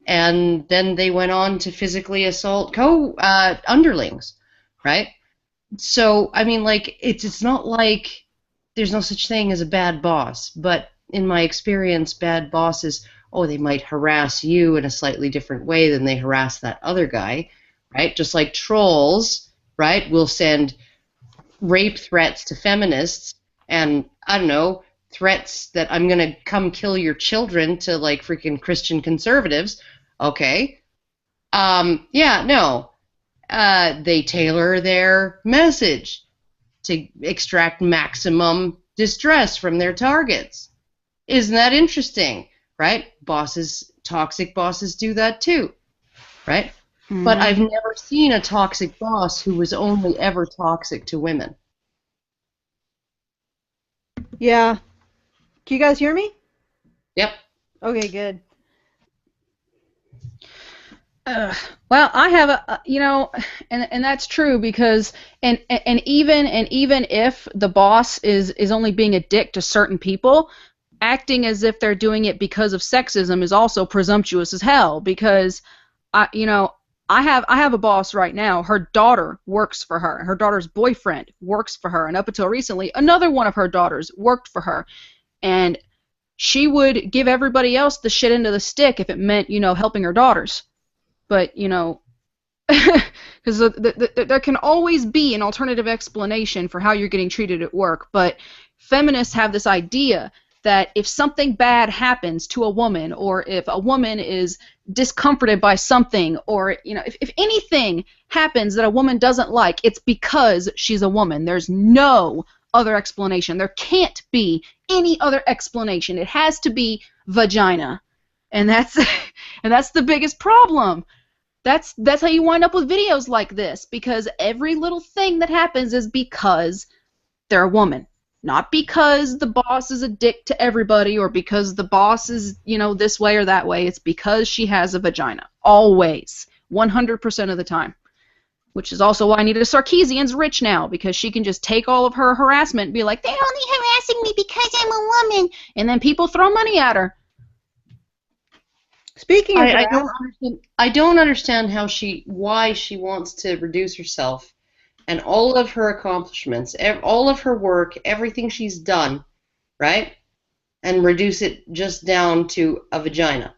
and then they went on to physically assault underlings, right? So, I mean, like, it's not like there's no such thing as a bad boss, but in my experience, bad bosses, they might harass you in a slightly different way than they harass that other guy, right? Just like trolls, right, will send rape threats to feminists, and, I don't know, threats that I'm going to come kill your children to, like, freaking Christian conservatives. Okay. Yeah, no. They tailor their message to extract maximum distress from their targets. Isn't that interesting? Right? Toxic bosses do that too. Right? Mm-hmm. But I've never seen a toxic boss who was only ever toxic to women. Yeah. Can you guys hear me? Yep. Okay, good. Well, I have a, you know, and that's true because and even if the boss is only being a dick to certain people, acting as if they're doing it because of sexism is also presumptuous as hell because I have a boss right now. Her daughter works for her. Her daughter's boyfriend works for her, and up until recently, another one of her daughters worked for her. And she would give everybody else the shit into the stick if it meant, you know, helping her daughters. But, you know, because there can always be an alternative explanation for how you're getting treated at work. But feminists have this idea that if something bad happens to a woman, or if a woman is discomforted by something, or, you know, if anything happens that a woman doesn't like, it's because she's a woman. There's no other explanation. There can't be any other explanation. It has to be vagina, and that's the biggest problem. That's how you wind up with videos like this, because every little thing that happens is because they're a woman. Not because the boss is a dick to everybody or because the boss is, this way or that way. It's because she has a vagina. Always. 100% of the time. Which is also why Anita Sarkeesian's rich now, because she can just take all of her harassment and be like, they're only harassing me because I'm a woman. And then people throw money at her. Speaking of I don't understand why she wants to reduce herself and all of her accomplishments, all of her work, everything she's done, right? And reduce it just down to a vagina.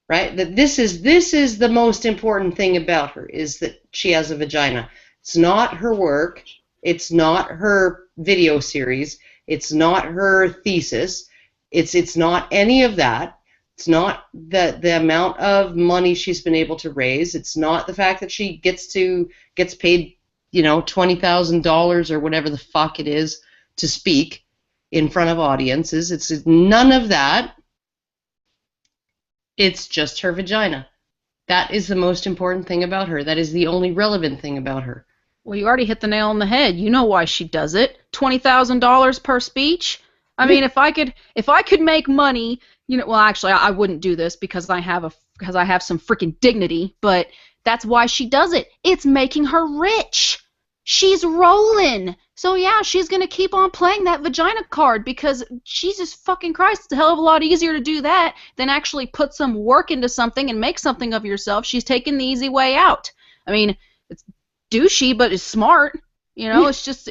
Right? That this is the most important thing about her, is that she has a vagina. It's not her work, it's not her video series, it's not her thesis, it's not any of that. It's not the amount of money she's been able to raise. It's not the fact that she gets paid, $20,000 or whatever the fuck it is to speak in front of audiences. It's none of that. It's just her vagina. That is the most important thing about her. That is the only relevant thing about her. Well, you already hit the nail on the head. You know why she does it. $20,000 per speech. I mean, if I could make money, well, actually, I wouldn't do this because I have some freaking dignity. But that's why she does it. It's making her rich. She's rolling. So yeah, she's gonna keep on playing that vagina card because Jesus fucking Christ, it's a hell of a lot easier to do that than actually put some work into something and make something of yourself. She's taking the easy way out. I mean, it's douchey, but it's smart. It's just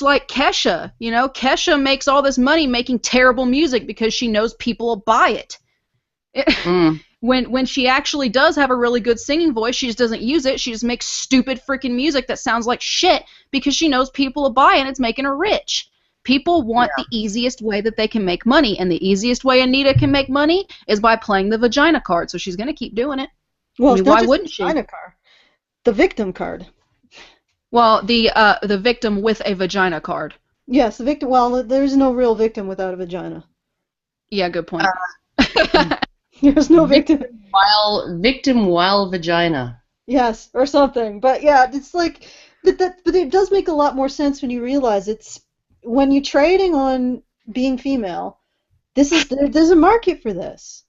like Kesha. Kesha makes all this money making terrible music because she knows people will buy it. When she actually does have a really good singing voice, she just doesn't use it. She just makes stupid freaking music that sounds like shit because she knows people will buy it and it's making her rich. People want the easiest way that they can make money, and the easiest way Anita can make money is by playing the vagina card, so she's going to keep doing it. Well, why wouldn't she? Vagina card. The victim card. Well, the victim with a vagina card. Yes, the victim. Well, there's no real victim without a vagina. Yeah, good point. There's no victim. Victim while vagina. Yes, or something. But yeah, it's like, but it does make a lot more sense when you realize it's when you're trading on being female. There's a market for this,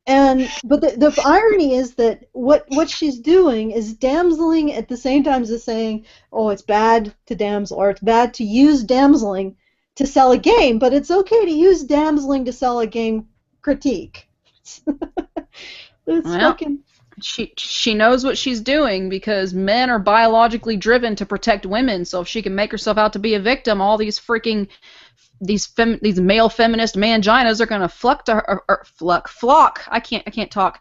but the irony is that what she's doing is damseling at the same time as saying, oh, it's bad to damsel, or it's bad to use damseling to sell a game, but it's okay to use damseling to sell a game critique. Fucking... She knows what she's doing because men are biologically driven to protect women. So if she can make herself out to be a victim, all these freaking these male feminist manginas are gonna flock to her. Flock. I can't talk.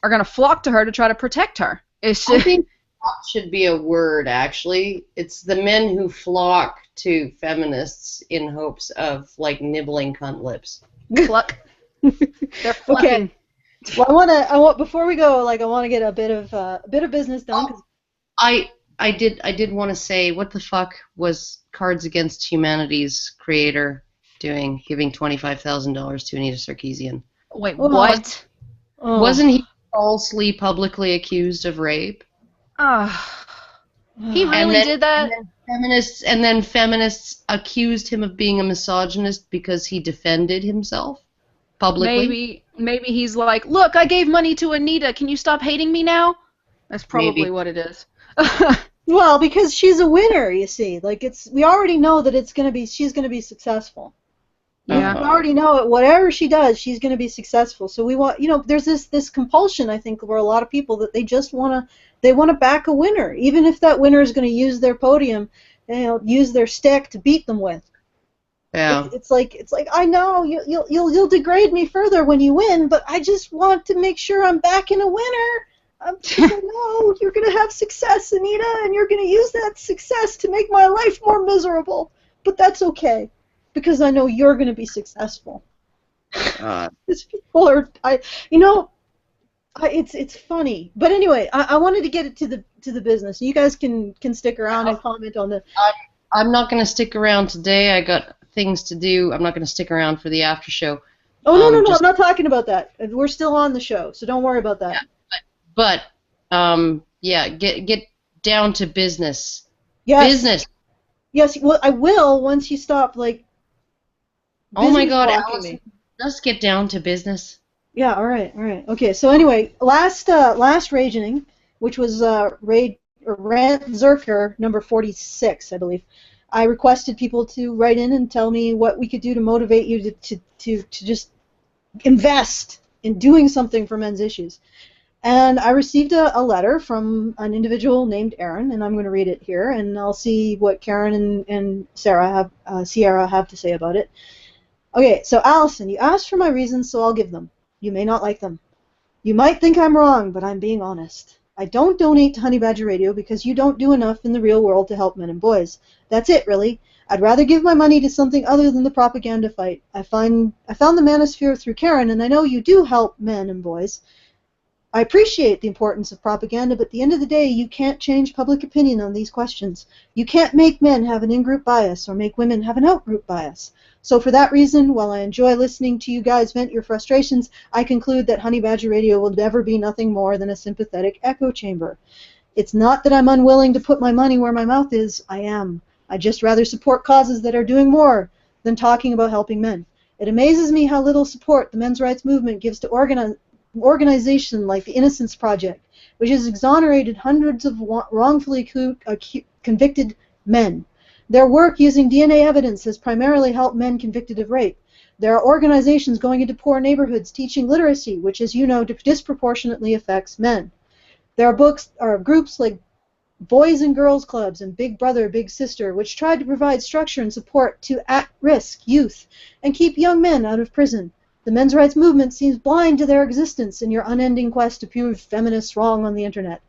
Are gonna flock to her to try to protect her. I think flock should be a word. Actually, it's the men who flock to feminists in hopes of nibbling cunt lips. Pluck. They're fucking. Okay. Well, I want before we go, I want to get a bit of business done. I did want to say, what the fuck was Cards Against Humanity's creator doing, giving $25,000 to Anita Sarkeesian? Wait, what? Wasn't he falsely publicly accused of rape? He really did that? And then feminists accused him of being a misogynist because he defended himself publicly. Maybe he's like, look, I gave money to Anita. Can you stop hating me now? That's probably what it is. Well, because she's a winner, you see. We already know that she's gonna be successful. Yeah. We already know it. Whatever she does, she's gonna be successful. So we want, there's this compulsion, I think, where a lot of people that they just wanna back a winner, even if that winner is gonna use their podium, use their stick to beat them with. Yeah. It's like I know you'll degrade me further when you win, but I just want to make sure I'm backing a winner. I know you're gonna have success, Anita, and you're gonna use that success to make my life more miserable. But that's okay, because I know you're gonna be successful. These people are, it's funny. But anyway, I wanted to get it to the business. You guys can stick around and comment on the. I'm not gonna stick around today. I got things to do. I'm not going to stick around for the after show. Oh, no, I'm not talking about that. We're still on the show, so don't worry about that. Yeah, but get down to business. Yes. Business. Yes, well, I will once you stop, like, Oh my God, blocking Allison, me. let's get down to business. Yeah, all right. Okay, so anyway, last raging, which was Rantzerker number 46, I believe. I requested people to write in and tell me what we could do to motivate you to just invest in doing something for men's issues. And I received a letter from an individual named Aaron, and I'm going to read it here, and I'll see what Karen and Ceara have to say about it. Okay, so Alison, you asked for my reasons, so I'll give them. You may not like them. You might think I'm wrong, but I'm being honest. I don't donate to Honey Badger Radio because you don't do enough in the real world to help men and boys. That's it, really. I'd rather give my money to something other than the propaganda fight. I found the manosphere through Karen, and I know you do help men and boys. I appreciate the importance of propaganda, but at the end of the day, you can't change public opinion on these questions. You can't make men have an in-group bias or make women have an out-group bias. So for that reason, while I enjoy listening to you guys vent your frustrations, I conclude that Honey Badger Radio will never be nothing more than a sympathetic echo chamber. It's not that I'm unwilling to put my money where my mouth is. I am. I'd just rather support causes that are doing more than talking about helping men. It amazes me how little support the men's rights movement gives to organization like the Innocence Project, which has exonerated hundreds of wrongfully convicted men. Their work using DNA evidence has primarily helped men convicted of rape. There are organizations going into poor neighborhoods teaching literacy, which, as you know, disproportionately affects men. There are groups like Boys and Girls Clubs and Big Brother, Big Sister, which try to provide structure and support to at-risk youth and keep young men out of prison. The men's rights movement seems blind to their existence in your unending quest to prove feminists wrong on the internet.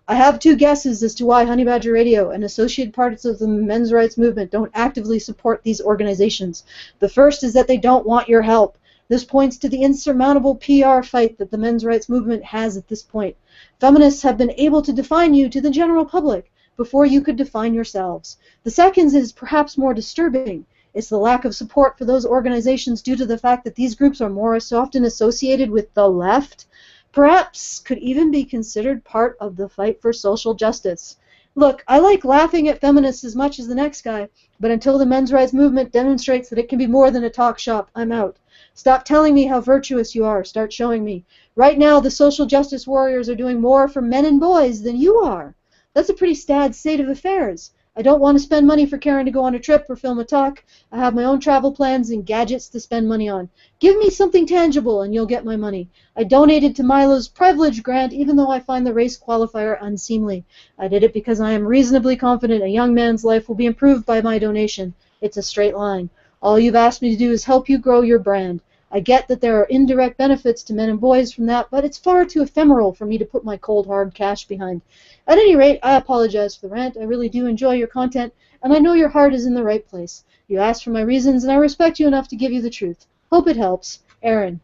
I have two guesses as to why Honey Badger Radio and associated parts of the men's rights movement don't actively support these organizations. The first is that they don't want your help. This points to the insurmountable PR fight that the men's rights movement has at this point. Feminists have been able to define you to the general public before you could define yourselves. The second is perhaps more disturbing. It's the lack of support for those organizations due to the fact that these groups are more often associated with the left, perhaps could even be considered part of the fight for social justice. Look, I like laughing at feminists as much as the next guy, but until the men's rights movement demonstrates that it can be more than a talk shop, I'm out. Stop telling me how virtuous you are. Start showing me. Right now, the social justice warriors are doing more for men and boys than you are. That's a pretty sad state of affairs. I don't want to spend money for Karen to go on a trip or film a talk. I have my own travel plans and gadgets to spend money on. Give me something tangible and you'll get my money. I donated to Milo's privilege grant even though I find the race qualifier unseemly. I did it because I am reasonably confident a young man's life will be improved by my donation. It's a straight line. All you've asked me to do is help you grow your brand. I get that there are indirect benefits to men and boys from that, but it's far too ephemeral for me to put my cold hard cash behind. At any rate, I apologize for the rant. I really do enjoy your content, and I know your heart is in the right place. You asked for my reasons, and I respect you enough to give you the truth. Hope it helps. Aaron.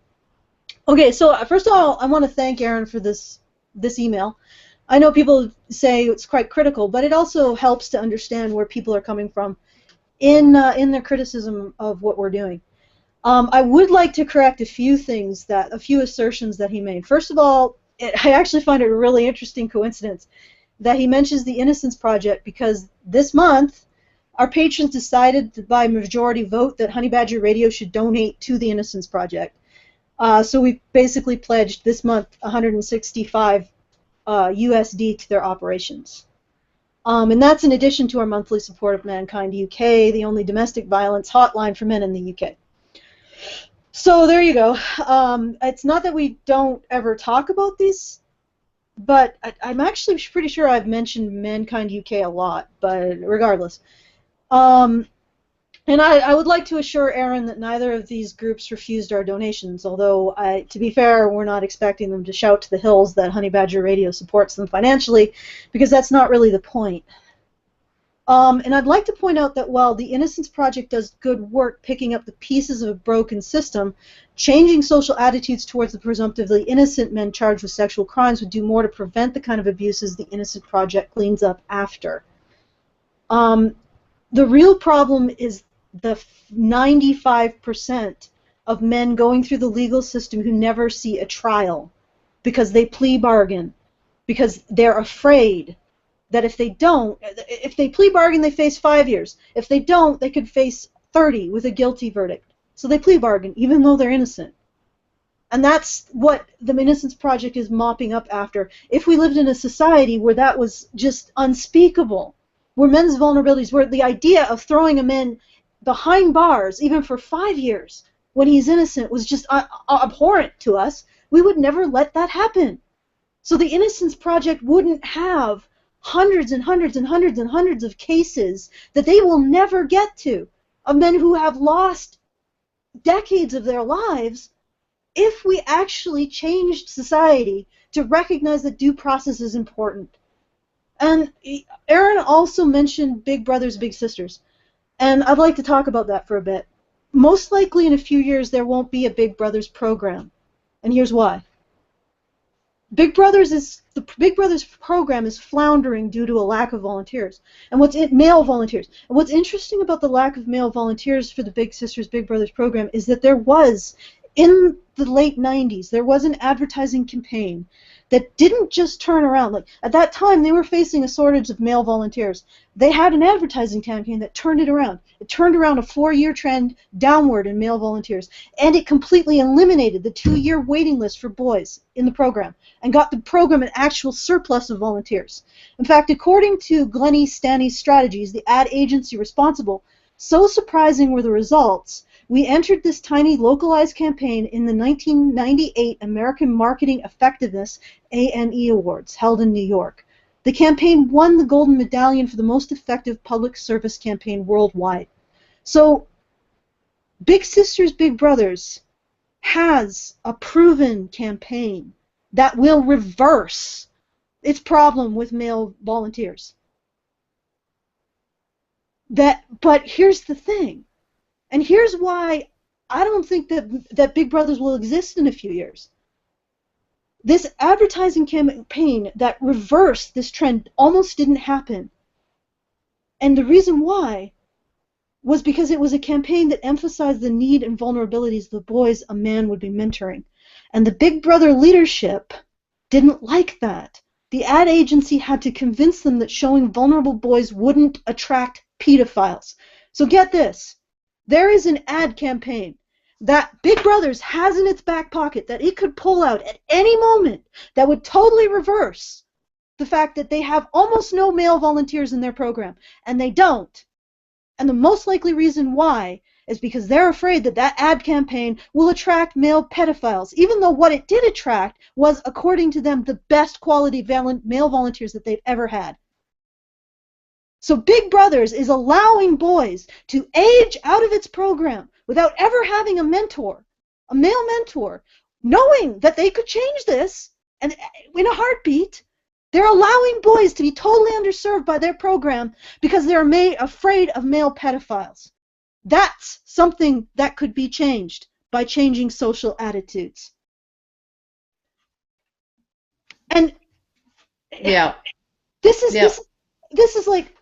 Okay, so first of all, I want to thank Aaron for this email. I know people say it's quite critical, but it also helps to understand where people are coming from in their criticism of what we're doing. I would like to correct a few assertions that he made. First of all, I actually find it a really interesting coincidence that he mentions the Innocence Project because this month our patrons decided by majority vote that Honey Badger Radio should donate to the Innocence Project. So we basically pledged this month 165 USD to their operations. And that's in addition to our monthly support of Mankind UK, the only domestic violence hotline for men in the UK. So there you go. It's not that we don't ever talk about these, but I'm actually pretty sure I've mentioned Mankind UK a lot, but regardless. And I would like to assure Aaron that neither of these groups refused our donations, although, to be fair, we're not expecting them to shout to the hills that Honey Badger Radio supports them financially, because that's not really the point. And I'd like to point out that while the Innocence Project does good work picking up the pieces of a broken system, changing social attitudes towards the presumptively innocent men charged with sexual crimes would do more to prevent the kind of abuses the Innocence Project cleans up after. The real problem is the 95% of men going through the legal system who never see a trial because they plea bargain, because they're afraid that if they plea bargain, they face 5 years. If they don't, they could face 30 with a guilty verdict. So they plea bargain, even though they're innocent. And that's what the Innocence Project is mopping up after. If we lived in a society where that was just unspeakable, where men's vulnerabilities, where the idea of throwing a man behind bars, even for 5 years, when he's innocent, was just abhorrent to us, we would never let that happen. So the Innocence Project wouldn't have hundreds and hundreds and hundreds and hundreds of cases that they will never get to, of men who have lost decades of their lives, if we actually changed society to recognize that due process is important. And Aaron also mentioned Big Brothers, Big Sisters. And I'd like to talk about that for a bit. Most likely in a few years there won't be a Big Brothers program. And here's why. The Big Brothers program is floundering due to a lack of volunteers. And male volunteers. And what's interesting about the lack of male volunteers for the Big Sisters, Big Brothers program is that there was, in the late 90s, there was an advertising campaign that didn't just turn around. Like, at that time, they were facing a shortage of male volunteers. They had an advertising campaign that turned it around. It turned around a 4-year trend downward in male volunteers. And it completely eliminated the 2-year waiting list for boys in the program and got the program an actual surplus of volunteers. In fact, according to Glennie Stanley's strategies, the ad agency responsible, so surprising were the results, we entered this tiny localized campaign in the 1998 American Marketing Effectiveness AME Awards held in New York. The campaign won the Golden Medallion for the most effective public service campaign worldwide. So, Big Sisters, Big Brothers has a proven campaign that will reverse its problem with male volunteers. But here's the thing. And here's why I don't think that Big Brothers will exist in a few years. This advertising campaign that reversed this trend almost didn't happen. And the reason why was because it was a campaign that emphasized the need and vulnerabilities of the boys a man would be mentoring. And the Big Brother leadership didn't like that. The ad agency had to convince them that showing vulnerable boys wouldn't attract pedophiles. So get this. There is an ad campaign that Big Brothers has in its back pocket that it could pull out at any moment that would totally reverse the fact that they have almost no male volunteers in their program, and they don't. And the most likely reason why is because they're afraid that that ad campaign will attract male pedophiles, even though what it did attract was, according to them, the best quality male volunteers that they've ever had. So Big Brothers is allowing boys to age out of its program without ever having a mentor, a male mentor, knowing that they could change this and in a heartbeat. They're allowing boys to be totally underserved by their program because they're afraid of male pedophiles. That's something that could be changed by changing social attitudes. And yeah, this is like,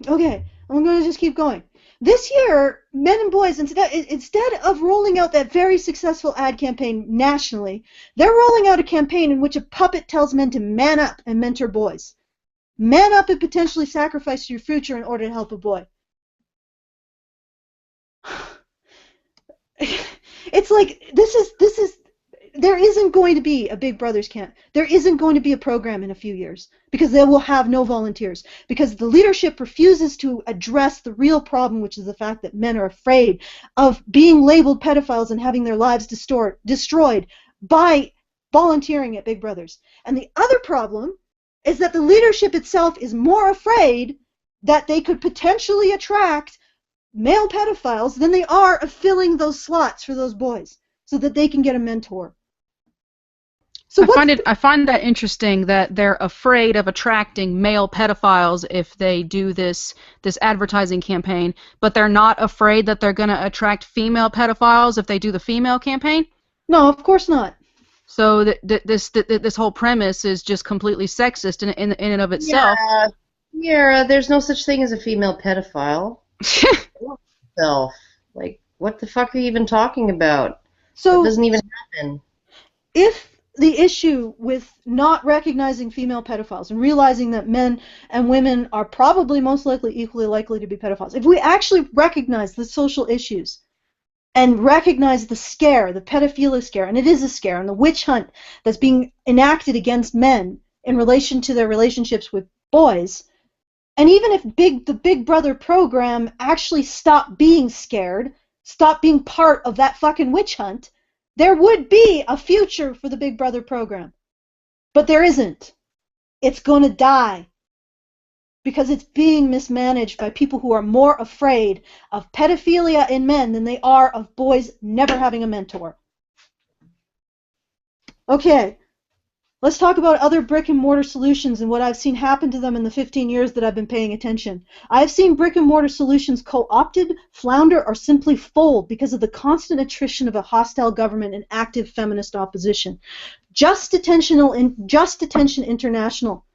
okay, I'm going to just keep going. This year, men and boys, instead of rolling out that very successful ad campaign nationally, they're rolling out a campaign in which a puppet tells men to man up and mentor boys. Man up and potentially sacrifice your future in order to help a boy. It's like, there isn't going to be a Big Brothers camp. There isn't going to be a program in a few years because they will have no volunteers. Because the leadership refuses to address the real problem, which is the fact that men are afraid of being labeled pedophiles and having their lives destroyed by volunteering at Big Brothers. And the other problem is that the leadership itself is more afraid that they could potentially attract male pedophiles than they are of filling those slots for those boys so that they can get a mentor. So I find that interesting that they're afraid of attracting male pedophiles if they do this advertising campaign, but they're not afraid that they're going to attract female pedophiles if they do the female campaign? No, of course not. So this whole premise is just completely sexist in and of itself. Yeah, there's no such thing as a female pedophile. Like, what the fuck are you even talking about? So it doesn't even happen. If the issue with not recognizing female pedophiles and realizing that men and women are probably most likely equally likely to be pedophiles. If we actually recognize the social issues and recognize the scare, the pedophilia scare, and it is a scare, and the witch hunt that's being enacted against men in relation to their relationships with boys, and even if the Big Brother program actually stopped being scared, stopped being part of that fucking witch hunt, there would be a future for the Big Brother program. But there isn't. It's going to die. Because it's being mismanaged by people who are more afraid of pedophilia in men than they are of boys never having a mentor. Okay, let's talk about other brick and mortar solutions and what I've seen happen to them in the 15 years that I've been paying attention. I've seen brick and mortar solutions co-opted, flounder, or simply fold because of the constant attrition of a hostile government and active feminist opposition. Just Detention International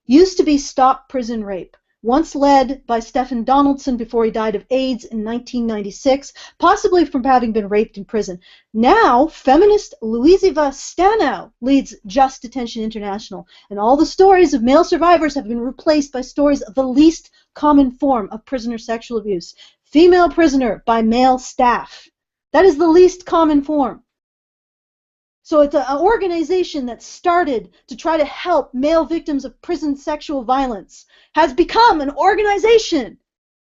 used to be Stop Prison Rape, once led by Stephen Donaldson before he died of AIDS in 1996, possibly from having been raped in prison. Now, feminist Louisiva Stanow leads Just Detention International, and all the stories of male survivors have been replaced by stories of the least common form of prisoner sexual abuse, female prisoner by male staff. That is the least common form. So it's an organization that started to try to help male victims of prison sexual violence has become an organization,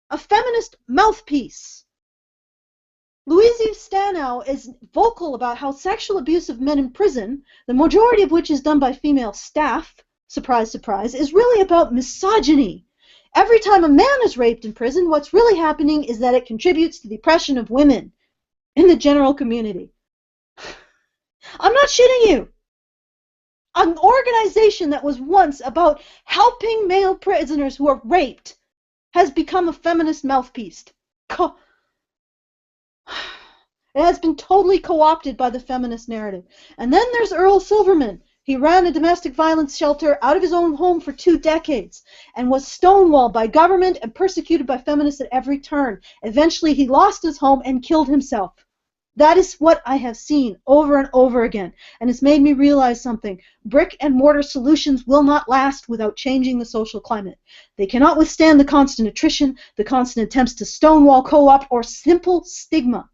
a feminist mouthpiece. Louise Stanow is vocal about how sexual abuse of men in prison, the majority of which is done by female staff, surprise, surprise, is really about misogyny. Every time a man is raped in prison, what's really happening is that it contributes to the oppression of women in the general community. I'm not shitting you. An organization that was once about helping male prisoners who are raped has become a feminist mouthpiece. It has been totally co-opted by the feminist narrative. And then there's Earl Silverman. He ran a domestic violence shelter out of his own home for 2 decades and was stonewalled by government and persecuted by feminists at every turn. Eventually he lost his home and killed himself. That is what I have seen over and over again, and it's made me realize something. Brick and mortar solutions will not last without changing the social climate. They cannot withstand the constant attrition, the constant attempts to stonewall, co-opt, or simple stigma.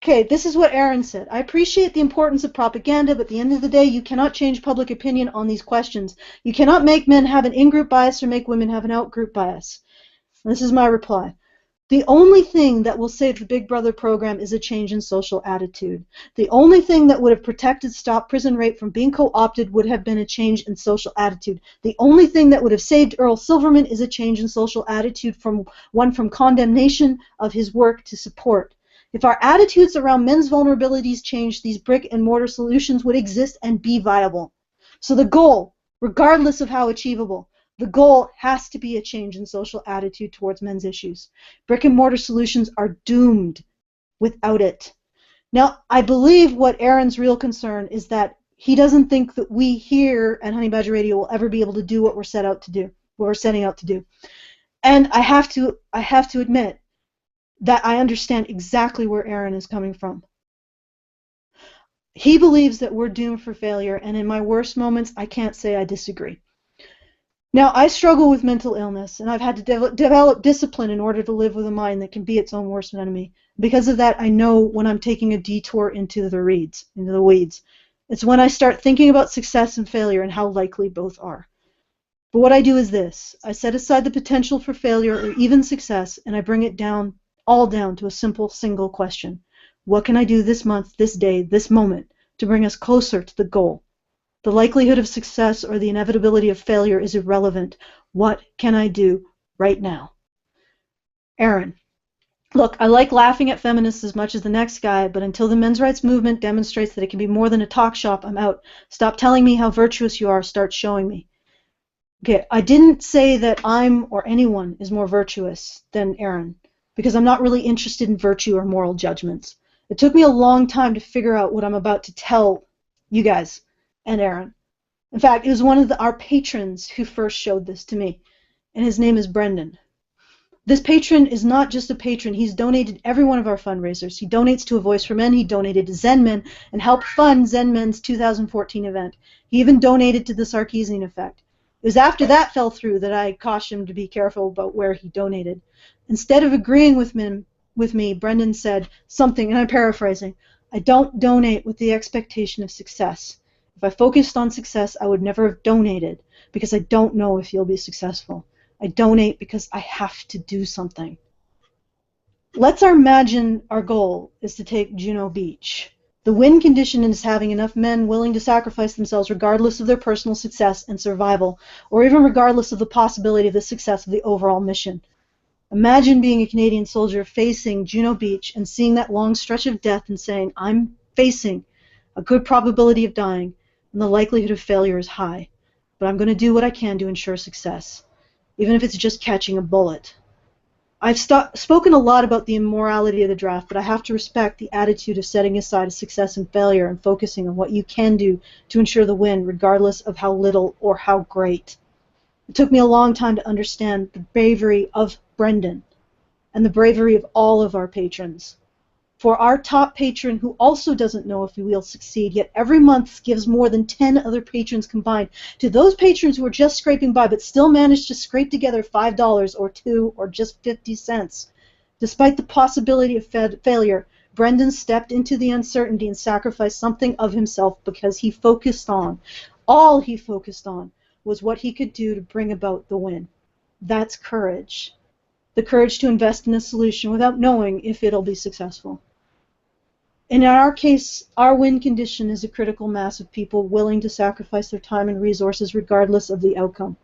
Okay, this is what Aaron said. I appreciate the importance of propaganda, but at the end of the day, you cannot change public opinion on these questions. You cannot make men have an in-group bias or make women have an out-group bias. And this is my reply. The only thing that will save the Big Brother program is a change in social attitude. The only thing that would have protected Stop Prison Rape from being co-opted would have been a change in social attitude. The only thing that would have saved Earl Silverman is a change in social attitude, from condemnation of his work to support. If our attitudes around men's vulnerabilities changed, these brick and mortar solutions would exist and be viable. So the goal, regardless of how achievable, the goal has to be a change in social attitude towards men's issues. Brick and mortar solutions are doomed without it. Now, I believe what Aaron's real concern is that he doesn't think that we here at Honey Badger Radio will ever be able to do what we're setting out to do. And I have to admit that I understand exactly where Aaron is coming from. He believes that we're doomed for failure, and in my worst moments, I can't say I disagree. Now, I struggle with mental illness, and I've had to develop discipline in order to live with a mind that can be its own worst enemy. Because of that, I know when I'm taking a detour into the weeds. It's when I start thinking about success and failure and how likely both are. But what I do is this. I set aside the potential for failure or even success, and I bring it all down to a simple, single question. What can I do this month, this day, this moment to bring us closer to the goal? The likelihood of success or the inevitability of failure is irrelevant. What can I do right now? Aaron, look, I like laughing at feminists as much as the next guy, but until the men's rights movement demonstrates that it can be more than a talk shop, I'm out. Stop telling me how virtuous you are. Start showing me. Okay, I didn't say that I'm or anyone is more virtuous than Aaron, because I'm not really interested in virtue or moral judgments. It took me a long time to figure out what I'm about to tell you guys and Aaron. In fact, it was one of our patrons who first showed this to me, and his name is Brendan. This patron is not just a patron. He's donated every one of our fundraisers. He donates to A Voice for Men. He donated to Zen Men and helped fund Zen Men's 2014 event. He even donated to the Sarkeesian Effect. It was after that fell through that I cautioned him to be careful about where he donated. Instead of agreeing with me, Brendan said something, and I'm paraphrasing, "I don't donate with the expectation of success. If I focused on success, I would never have donated because I don't know if you'll be successful. I donate because I have to do something." Let's imagine our goal is to take Juno Beach. The win condition is having enough men willing to sacrifice themselves regardless of their personal success and survival, or even regardless of the possibility of the success of the overall mission. Imagine being a Canadian soldier facing Juno Beach and seeing that long stretch of death and saying, "I'm facing a good probability of dying, and the likelihood of failure is high, but I'm going to do what I can to ensure success, even if it's just catching a bullet." I've spoken a lot about the immorality of the draft, but I have to respect the attitude of setting aside success and failure and focusing on what you can do to ensure the win, regardless of how little or how great. It took me a long time to understand the bravery of Brendan and the bravery of all of our patrons. For our top patron, who also doesn't know if we will succeed, yet every month gives more than 10 other patrons combined, to those patrons who are just scraping by but still manage to scrape together $5 or $2 or just 50 cents. Despite the possibility of failure, Brendan stepped into the uncertainty and sacrificed something of himself because he focused on, all he focused on, was what he could do to bring about the win. That's courage. The courage to invest in a solution without knowing if it'll be successful. In our case, our win condition is a critical mass of people willing to sacrifice their time and resources regardless of the outcome.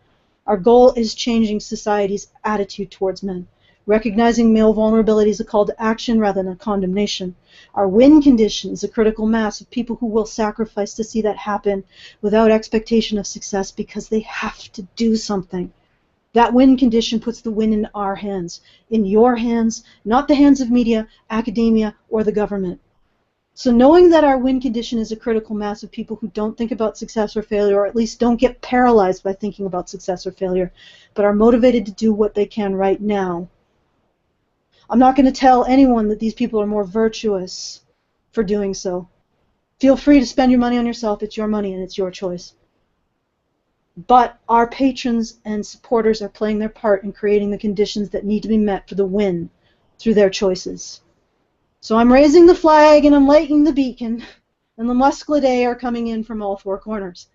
Our goal is changing society's attitude towards men, recognizing male vulnerability as a call to action rather than a condemnation. Our win condition is a critical mass of people who will sacrifice to see that happen without expectation of success because they have to do something. That win condition puts the win in our hands, in your hands, not the hands of media, academia, or the government. So knowing that our win condition is a critical mass of people who don't think about success or failure, or at least don't get paralyzed by thinking about success or failure, but are motivated to do what they can right now. I'm not going to tell anyone that these people are more virtuous for doing so. Feel free to spend your money on yourself. It's your money and it's your choice. But our patrons and supporters are playing their part in creating the conditions that need to be met for the win through their choices. So I'm raising the flag and I'm lighting the beacon, and the Musclidae are coming in from all four corners.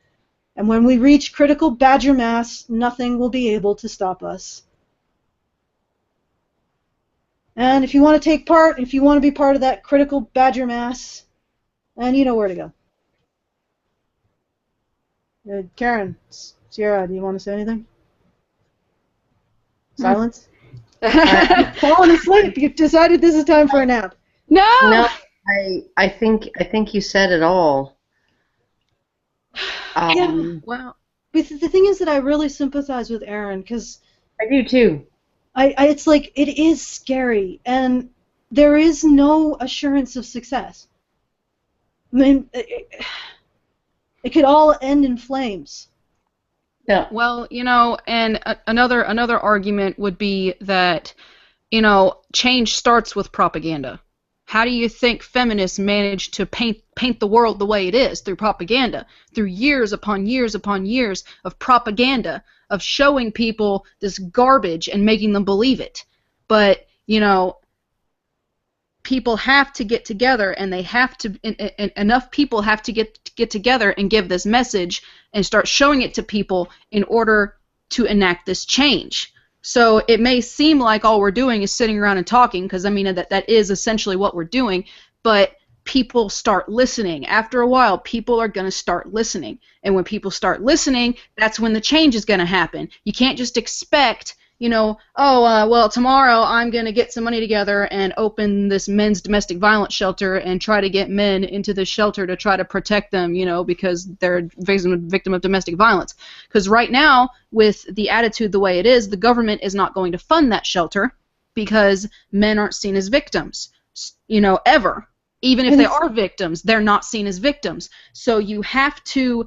And when we reach critical badger mass, nothing will be able to stop us. And if you want to take part, if you want to be part of that critical badger mass, then you know where to go. Karen, Ceara, do you want to say anything? Silence? You've fallen asleep. You've decided this is time for a nap. No, I think you said it all. Yeah. Well, the thing is that I really sympathize with Aaron because I do too. It's like it is scary, and there is no assurance of success. I mean, it could all end in flames. Yeah. Well, you know, and another argument would be that, you know, change starts with propaganda. How do you think feminists manage to paint the world the way it is? Through propaganda, through years upon years upon years of propaganda, of showing people this garbage and making them believe it. But, you know, people have to get together, and they have to, enough people have to get together and give this message and start showing it to people in order to enact this change. So it may seem like all we're doing is sitting around and talking, because I mean that is essentially what we're doing, but people start listening. After a while, people are going to start listening, and when people start listening, that's when the change is going to happen. You can't just expect, you know, well, tomorrow I'm going to get some money together and open this men's domestic violence shelter and try to get men into the shelter to try to protect them, you know, because they're a victim of domestic violence. Because right now, with the attitude the way it is, the government is not going to fund that shelter because men aren't seen as victims, you know, ever. Even if they are victims, they're not seen as victims. So you have to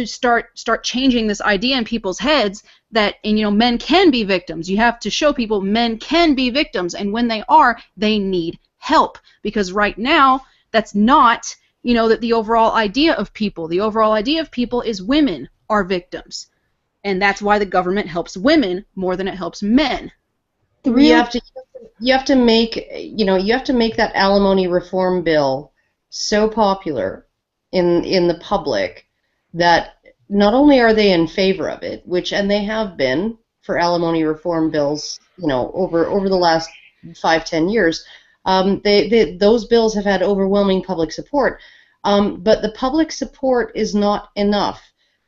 start changing this idea in people's heads that, and men can be victims. You have to show people men can be victims, and when they are, they need help, because right now that's not the overall idea of people. The overall idea of people is women are victims, and that's why the government helps women more than it helps men. You have to make that alimony reform bill so popular in the public that not only are they in favor of it, and they have been for alimony reform bills, over the last 5-10 years, those bills have had overwhelming public support. But the public support is not enough.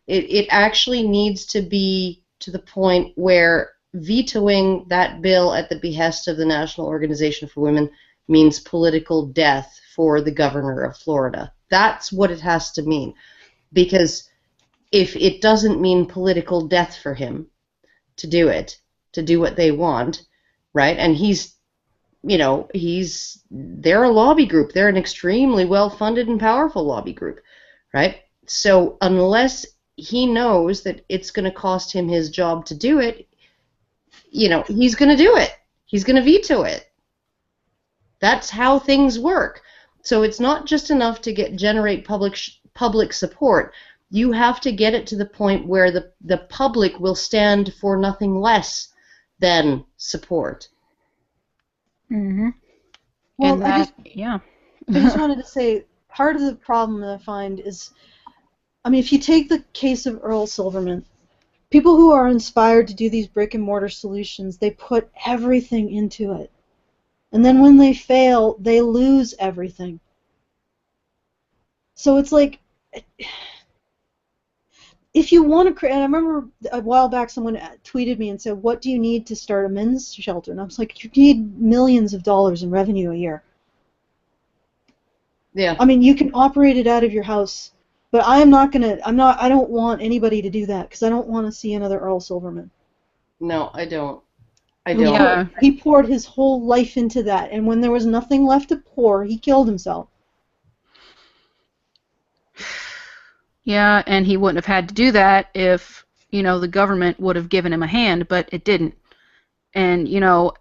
It actually needs to be to the point where vetoing that bill at the behest of the National Organization for Women means political death for the governor of Florida. That's what it has to mean. Because if it doesn't mean political death for him to do what they want, right? And they're a lobby group. They're an extremely well-funded and powerful lobby group, right? So unless he knows that it's going to cost him his job to do it, he's going to do it. He's going to veto it. That's how things work. So it's not just enough to generate public support. You have to get it to the point where the public will stand for nothing less than support. Mm-hmm. Well, I just wanted to say, part of the problem that I find is, if you take the case of Earl Silverman, people who are inspired to do these brick-and-mortar solutions, they put everything into it. And then when they fail, they lose everything. So it's like, if you want to create, and I remember a while back someone tweeted me and said, what do you need to start a men's shelter? And I was like, you need millions of dollars in revenue a year. Yeah. You can operate it out of your house, but I don't want anybody to do that, because I don't want to see another Earl Silverman. No, I don't. Yeah. He poured his whole life into that, and when there was nothing left to pour, he killed himself. Yeah, and he wouldn't have had to do that if, the government would have given him a hand, but it didn't. And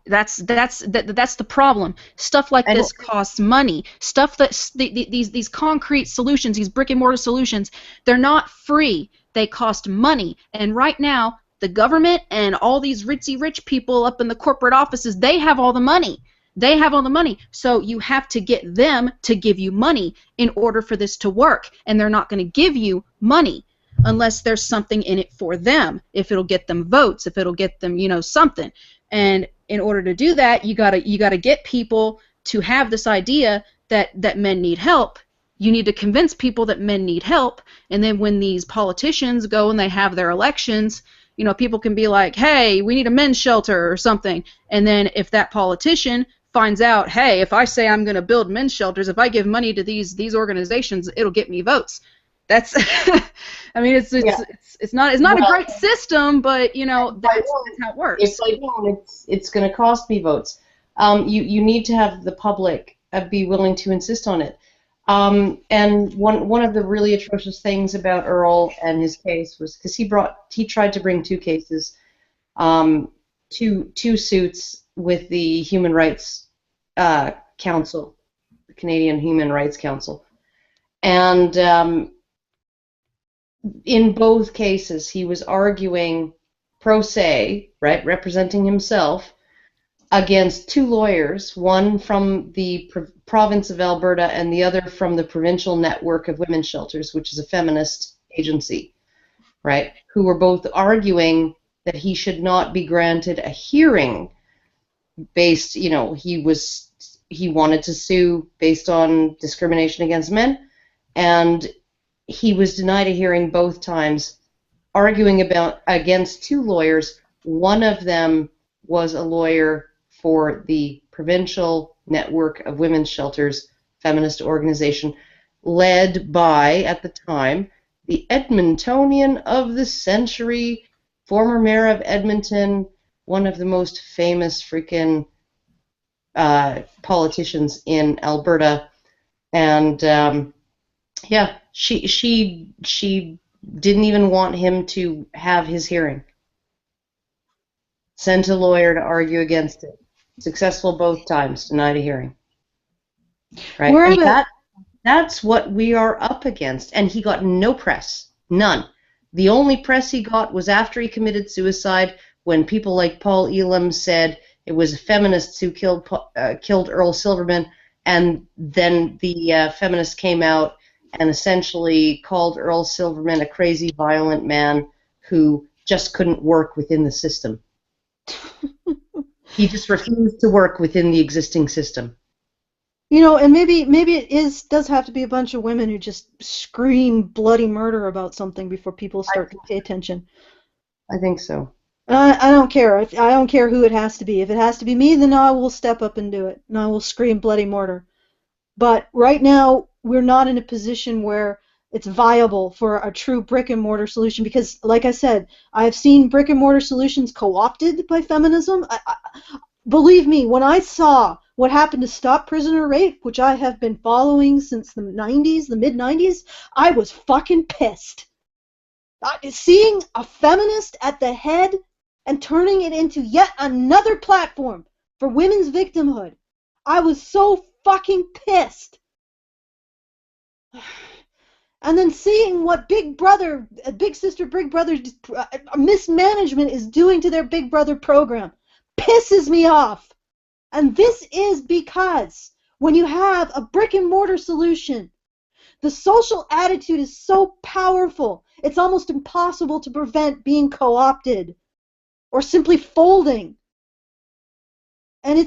that's the problem. Stuff like this costs money. Stuff that these concrete solutions, these brick and mortar solutions, they're not free. They cost money. And right now, the government and all these ritzy rich people up in the corporate offices, they have all the money. They have all the money. So you have to get them to give you money in order for this to work. And they're not going to give you money unless there's something in it for them. If it'll get them votes, if it'll get them, something. And in order to do that, you gotta get people to have this idea that men need help. You need to convince people that men need help, and then when these politicians go and they have their elections, people can be like, hey, we need a men's shelter or something. And then if that politician finds out, hey, if I say I'm going to build men's shelters, if I give money to these organizations, it'll get me votes. That's, it's not a great system, but that's how it works. If I don't, it's going to cost me votes. You need to have the public be willing to insist on it. And one of the really atrocious things about Earl and his case was because he tried to bring two cases, two suits with the Human Rights Council, the Canadian Human Rights Council, and in both cases he was arguing pro se, right, representing himself, against two lawyers, one from the province of Alberta and the other from the Provincial Network of Women's Shelters, which is a feminist agency, right, who were both arguing that he should not be granted a hearing based, he wanted to sue based on discrimination against men, and he was denied a hearing both times, arguing against two lawyers. One of them was a lawyer for the Provincial Network of Women's Shelters feminist organization, led by, at the time, the Edmontonian of the century, former mayor of Edmonton, one of the most famous freaking politicians in Alberta, And yeah, she didn't even want him to have his hearing. Sent a lawyer to argue against it. Successful both times, denied a hearing. Right? We're And at that's what we are up against. And he got no press. None. The only press he got was after he committed suicide, when people like Paul Elam said it was feminists who killed Earl Silverman, and then the feminists came out and essentially called Earl Silverman a crazy, violent man who just couldn't work within the system. He just refused to work within the existing system. You know, and maybe it does have to be a bunch of women who just scream bloody murder about something before people start to pay attention. I think so. I don't care. I don't care who it has to be. If it has to be me, then I will step up and do it, and I will scream bloody murder. But right now, we're not in a position where it's viable for a true brick and mortar solution, because, like I said, I've seen brick and mortar solutions co-opted by feminism. Believe me, when I saw what happened to Stop Prisoner Rape, which I have been following since the 90s, the mid-90s, I was fucking pissed. Seeing a feminist at the head and turning it into yet another platform for women's victimhood, I was so fucking pissed. And then seeing what Big Brother, Big Sister, Big Brother mismanagement is doing to their Big Brother program pisses me off. And this is because when you have a brick and mortar solution, the social attitude is so powerful, it's almost impossible to prevent being co-opted or simply folding. And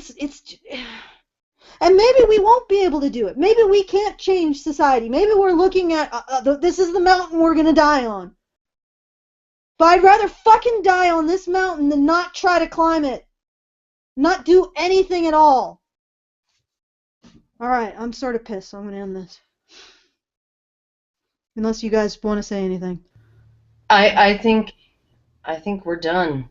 and maybe we won't be able to do it. Maybe we can't change society. Maybe we're looking at this is the mountain we're going to die on. But I'd rather fucking die on this mountain than not try to climb it. Not do anything at all. All right, I'm sort of pissed, so I'm going to end this. Unless you guys want to say anything. I think we're done.